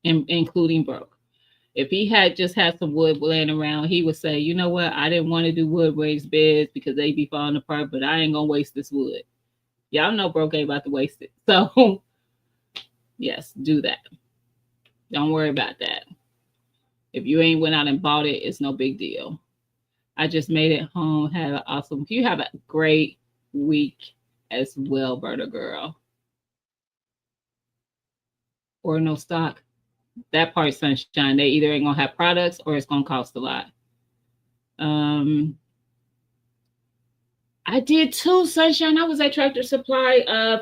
including Brooke. If he had just had some wood laying around, he would say, you know what? I didn't want to do wood raised beds because they be falling apart, but I ain't going to waste this wood. Y'all know Brooke ain't about to waste it. So, yes, do that. Don't worry about that. If you ain't went out and bought it, it's no big deal. I just made it home. Had an awesome. You have a great week as well, Berta girl. Or no stock. That part, Sunshine. They either ain't gonna have products or it's gonna cost a lot. I did too, Sunshine. I was at Tractor Supply. I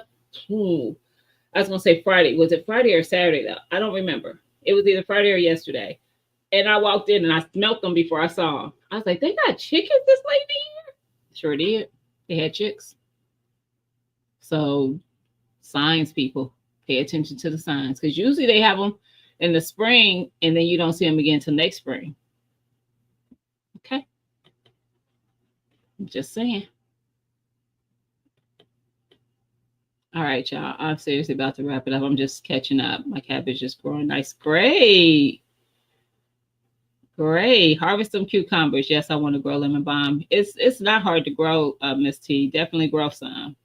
was gonna say Friday. Was it Friday or Saturday though? I don't remember. It was either Friday or yesterday. And I walked in and I smelt them before I saw them. I was like, they got chickens this lady here? Sure did. They had chicks. So signs, people. Pay attention to the signs. Because usually they have them in the spring and then you don't see them again until next spring. Okay. I'm just saying. All right, y'all. I'm seriously about to wrap it up. I'm just catching up. My cabbage is growing nice. Great. Great. Harvest some cucumbers. Yes, I want to grow lemon balm. It's not hard to grow, Miss T. Definitely grow some.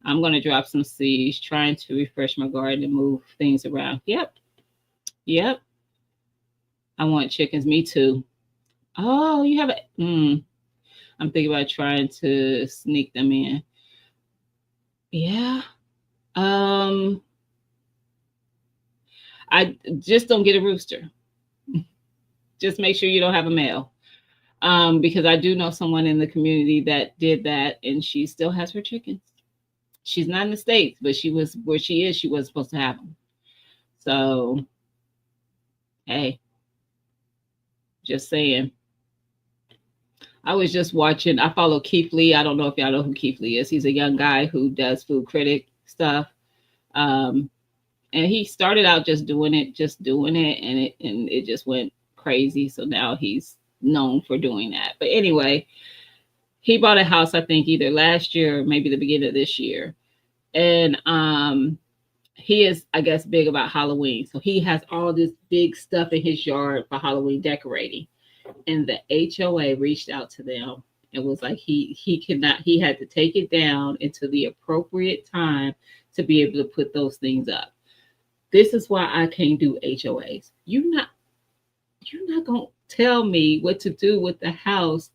I'm going to drop some seeds, trying to refresh my garden and move things around. Yep. I want chickens. Me too. Oh, you have a... I'm thinking about trying to sneak them in. Yeah. I just don't get a rooster. Just make sure you don't have a male. Because I do know someone in the community that did that and she still has her chickens. She's not in the States, but she was where she is. She wasn't supposed to have them. So, hey, just saying. I was just watching. I follow Keith Lee. I don't know if y'all know who Keith Lee is. He's a young guy who does food critic stuff. And he started out just doing it, and it just went crazy. So now he's known for doing that. But anyway, he bought a house, I think, either last year or maybe the beginning of this year. And he is, I guess, big about Halloween. So he has all this big stuff in his yard for Halloween decorating. And the HOA reached out to them and was like he had to take it down until the appropriate time to be able to put those things up. This is why I can't do HOAs. You're not gonna tell me what to do with the house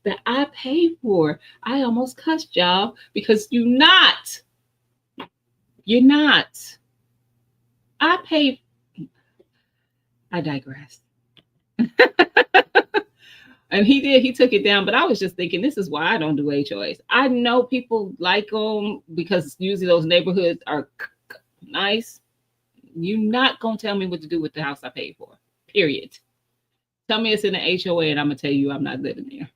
that I paid for. I almost cussed y'all because you're not. I paid. I digress. And he did. He took it down. But I was just thinking, this is why I don't do HOAs. I know people like them because usually those neighborhoods are nice. You're not gonna tell me what to do with the house I paid for. Period. Tell me it's in an HOA, and I'm gonna tell you I'm not living there.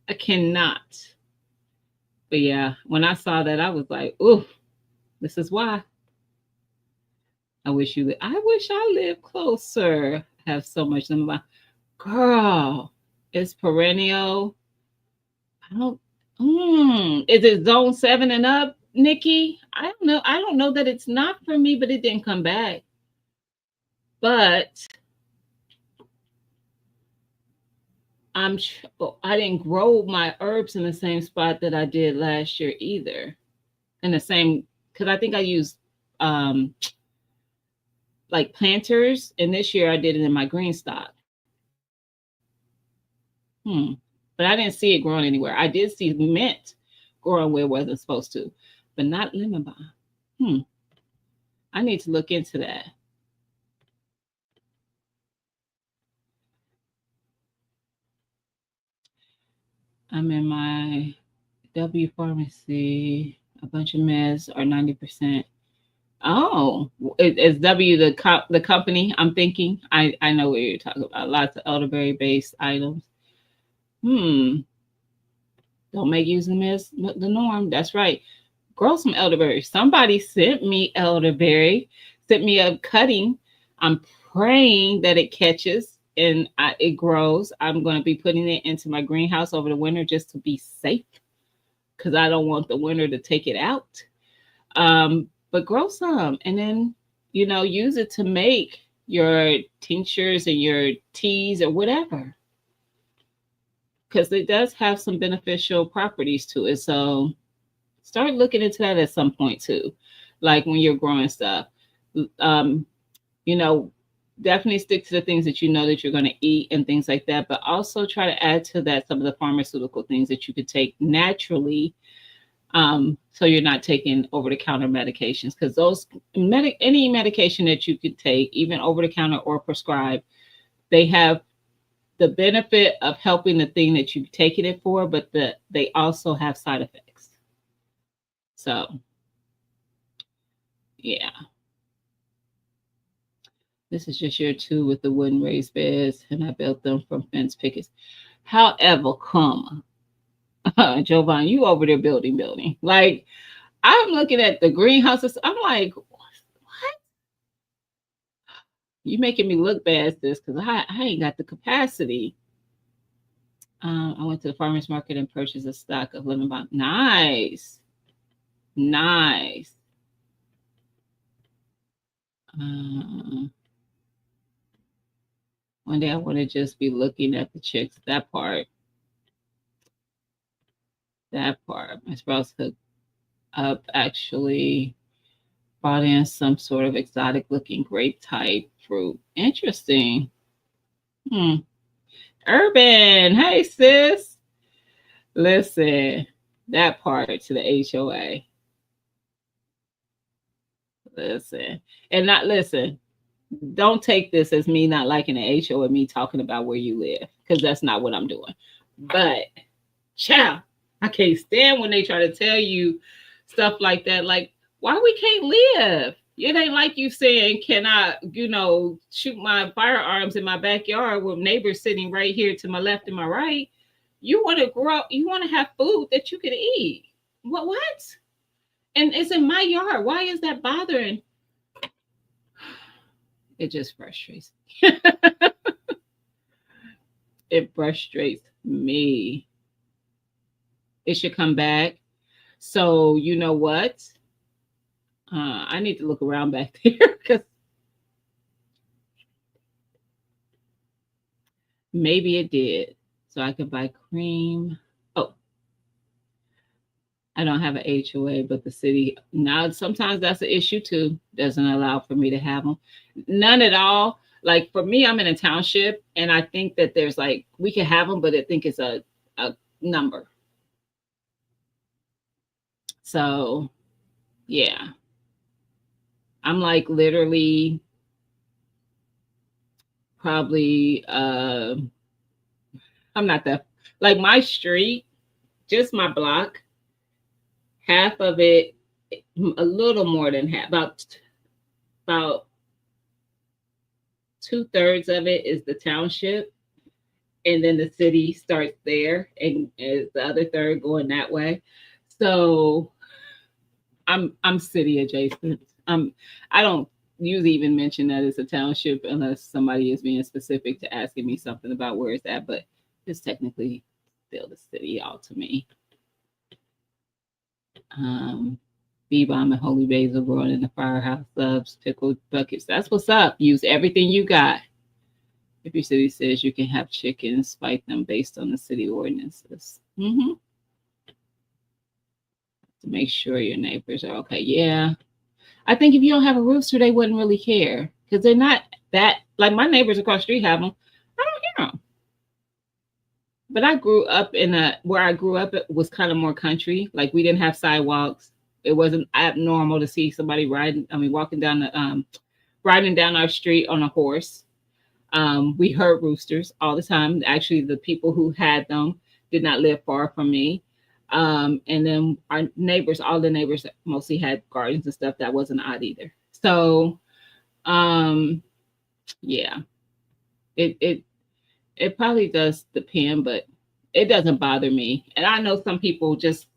I cannot. But yeah, when I saw that, I was like, "Ooh, this is why." I wish you. I wish I lived closer. I have so much in my girl. It's perennial. I don't. Is it zone 7 and up, Nikki? I don't know. I don't know that it's not for me, but it didn't come back. But I didn't grow my herbs in the same spot that I did last year either. In the same, because I think I used um like planters, and this year I did it in my green stock. Hmm. But I didn't see it growing anywhere. I did see mint growing where it wasn't supposed to, but not lemon balm. Hmm. I need to look into that. I'm in my W pharmacy. A bunch of meds are 90%. Oh, is W the company? I'm thinking. I know what you're talking about. Lots of elderberry based items. Hmm. Don't make using this the norm. That's right. Grow some elderberry. Somebody sent me elderberry, sent me a cutting. I'm praying that it catches and it grows. I'm going to be putting it into my greenhouse over the winter just to be safe because I don't want the winter to take it out. But grow some and then, use it to make your tinctures and your teas or whatever because it does have some beneficial properties to it. So start looking into that at some point too, like when you're growing stuff. Um, you know, definitely stick to the things that you know that you're going to eat and things like that, but also try to add to that some of the pharmaceutical things that you could take naturally. So you're not taking over-the-counter medications because any medication that you could take, even over-the-counter or prescribed, they have the benefit of helping the thing that you've taken it for, but they also have side effects. So, yeah. This is just year 2 with the wooden raised beds, and I built them from fence pickets. However, Jovan, you over there building. Like, I'm looking at the greenhouses. I'm like, what? You making me look bad, sis, because I ain't got the capacity. I went to the farmer's market and purchased a stock of lemon balm. Nice. Nice. One day I want to just be looking at the chicks. That part. My spouse hooked up actually brought in some sort of exotic looking grape type fruit. Interesting. Urban. Hey, sis. Listen, that part to the HOA. Listen. And not listen. Don't take this as me not liking the HOA, me talking about where you live, because that's not what I'm doing. But, child, I can't stand when they try to tell you stuff like that. Like, why we can't live? It ain't like you saying, can I, shoot my firearms in my backyard with neighbors sitting right here to my left and my right. You want to grow, you want to have food that you can eat. What? And it's in my yard. Why is that bothering? It just frustrates. It frustrates me. It should come back. So you know what? I need to look around back there because maybe it did. So I could buy cream. Oh, I don't have an HOA, but the city now sometimes that's an issue too. Doesn't allow for me to have them. None at all. Like for me, I'm in a township, and I think that there's like we can have them, but I think it's a number. So yeah, I'm like literally probably I'm not that like my street, just my block, half of it, a little more than half, about 2/3 of it is the township, and then the city starts there, and is the other third going that way. So I'm city adjacent. I don't usually even mention that it's a township unless somebody is being specific to asking me something about where it's at, but it's technically still the city all to me. Um, Bee Bomb and Holy Basil growing in the firehouse subs, pickled buckets. That's what's up. Use everything you got. If your city says you can have chickens, fight them based on the city ordinances. To make sure your neighbors are okay. Yeah. I think if you don't have a rooster, they wouldn't really care because they're not that like my neighbors across the street have them. I don't hear them. But I grew up in a where I grew up it was kind of more country. Like we didn't have sidewalks. It wasn't abnormal to see somebody walking down the riding down our street on a horse. We heard roosters all the time. Actually, the people who had them did not live far from me. And then our neighbors, all the neighbors mostly had gardens and stuff. That wasn't odd either. So, yeah, it it probably does depend, but it doesn't bother me. And I know some people just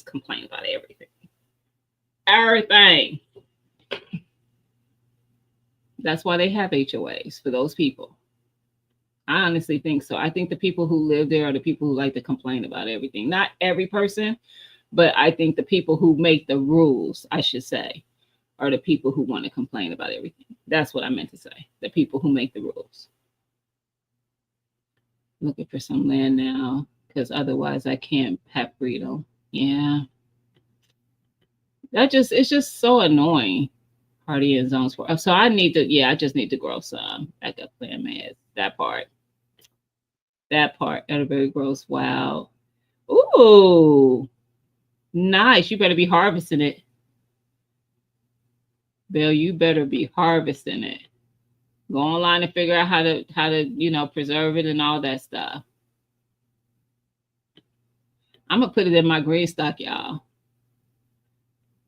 complain about everything. Everything. That's why they have HOAs for those people. I honestly think so. I think the people who live there are the people who like to complain about everything. Not every person, but I think the people who make the rules, I should say, are the people who want to complain about everything. That's what I meant to say. The people who make the rules. Looking for some land now because otherwise I can't have freedom. Yeah. It's just so annoying. Party in zones for so I need to I just need to grow some backup plan meds. That part. That part. Elderberry grows wild. Ooh. Nice. You better be harvesting it. Bill, you better be harvesting it. Go online and figure out how to preserve it and all that stuff. I'm gonna put it in my green stock, y'all.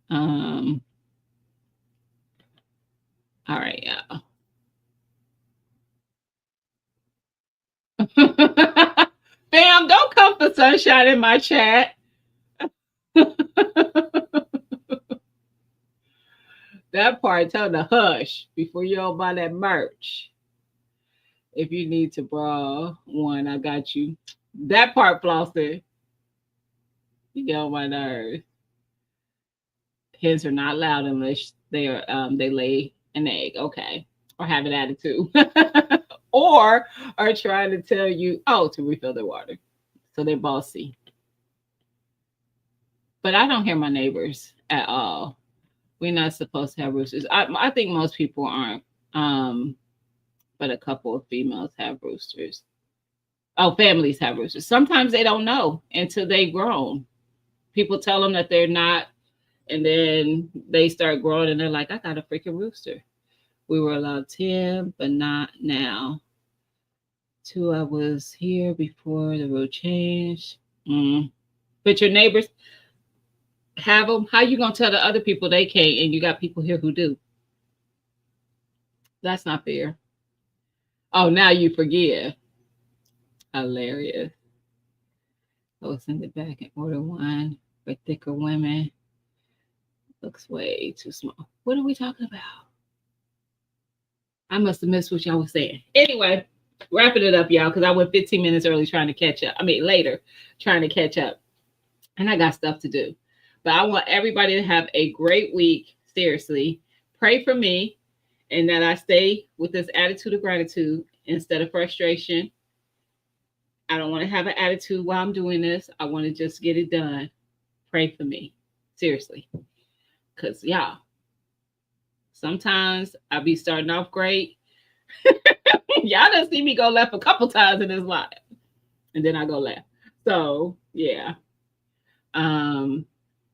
All right, y'all. Bam, don't come for sunshine in my chat. That part, tell them to hush before you all buy that merch. If you need to borrow one, I got you. That part, Flossie. You get on my nerves. Hens are not loud unless they lay an egg, okay, or have an attitude, or are trying to tell you, to refill their water, so they're bossy. But I don't hear my neighbors at all. We're not supposed to have roosters. I think most people aren't, but a couple of females have roosters. Oh, families have roosters. Sometimes they don't know until they've grown. People tell them that they're not, and then they start growing and they're like, I got a freaking rooster. We were allowed 10, but not now. 2, I was here before the road changed. But your neighbors have them. How you going to tell the other people they can't and you got people here who do? That's not fair. Oh, now you forgive. Hilarious. I'll send it back and order one for thicker women. Looks way too small. What are we talking about? I must have missed what y'all was saying. Anyway, wrapping it up, y'all, because I went 15 minutes early trying to catch up. Later trying to catch up. And I got stuff to do. But I want everybody to have a great week. Seriously. Pray for me and that I stay with this attitude of gratitude instead of frustration. I don't want to have an attitude while I'm doing this. I want to just get it done. Pray for me. Seriously. Because, y'all, sometimes I'll be starting off great. Y'all done see me go left a couple times in this life. And then I go left. So, yeah.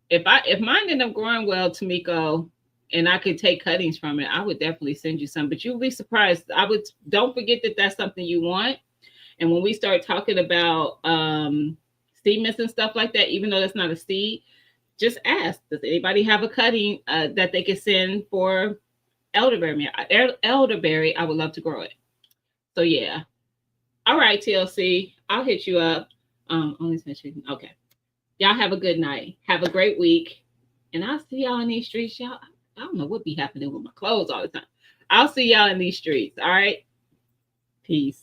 If mine ended up growing well, Tamiko, and I could take cuttings from it, I would definitely send you some. But you'll be surprised. Don't forget that that's something you want. And when we start talking about seed mist and stuff like that, even though that's not a seed, just ask, does anybody have a cutting that they could send for elderberry? Elderberry, I would love to grow it. So yeah. All right, TLC, I'll hit you up. Only mention. Okay. Y'all have a good night. Have a great week. And I'll see y'all in these streets. Y'all, I don't know what be happening with my clothes all the time. I'll see y'all in these streets. All right. Peace.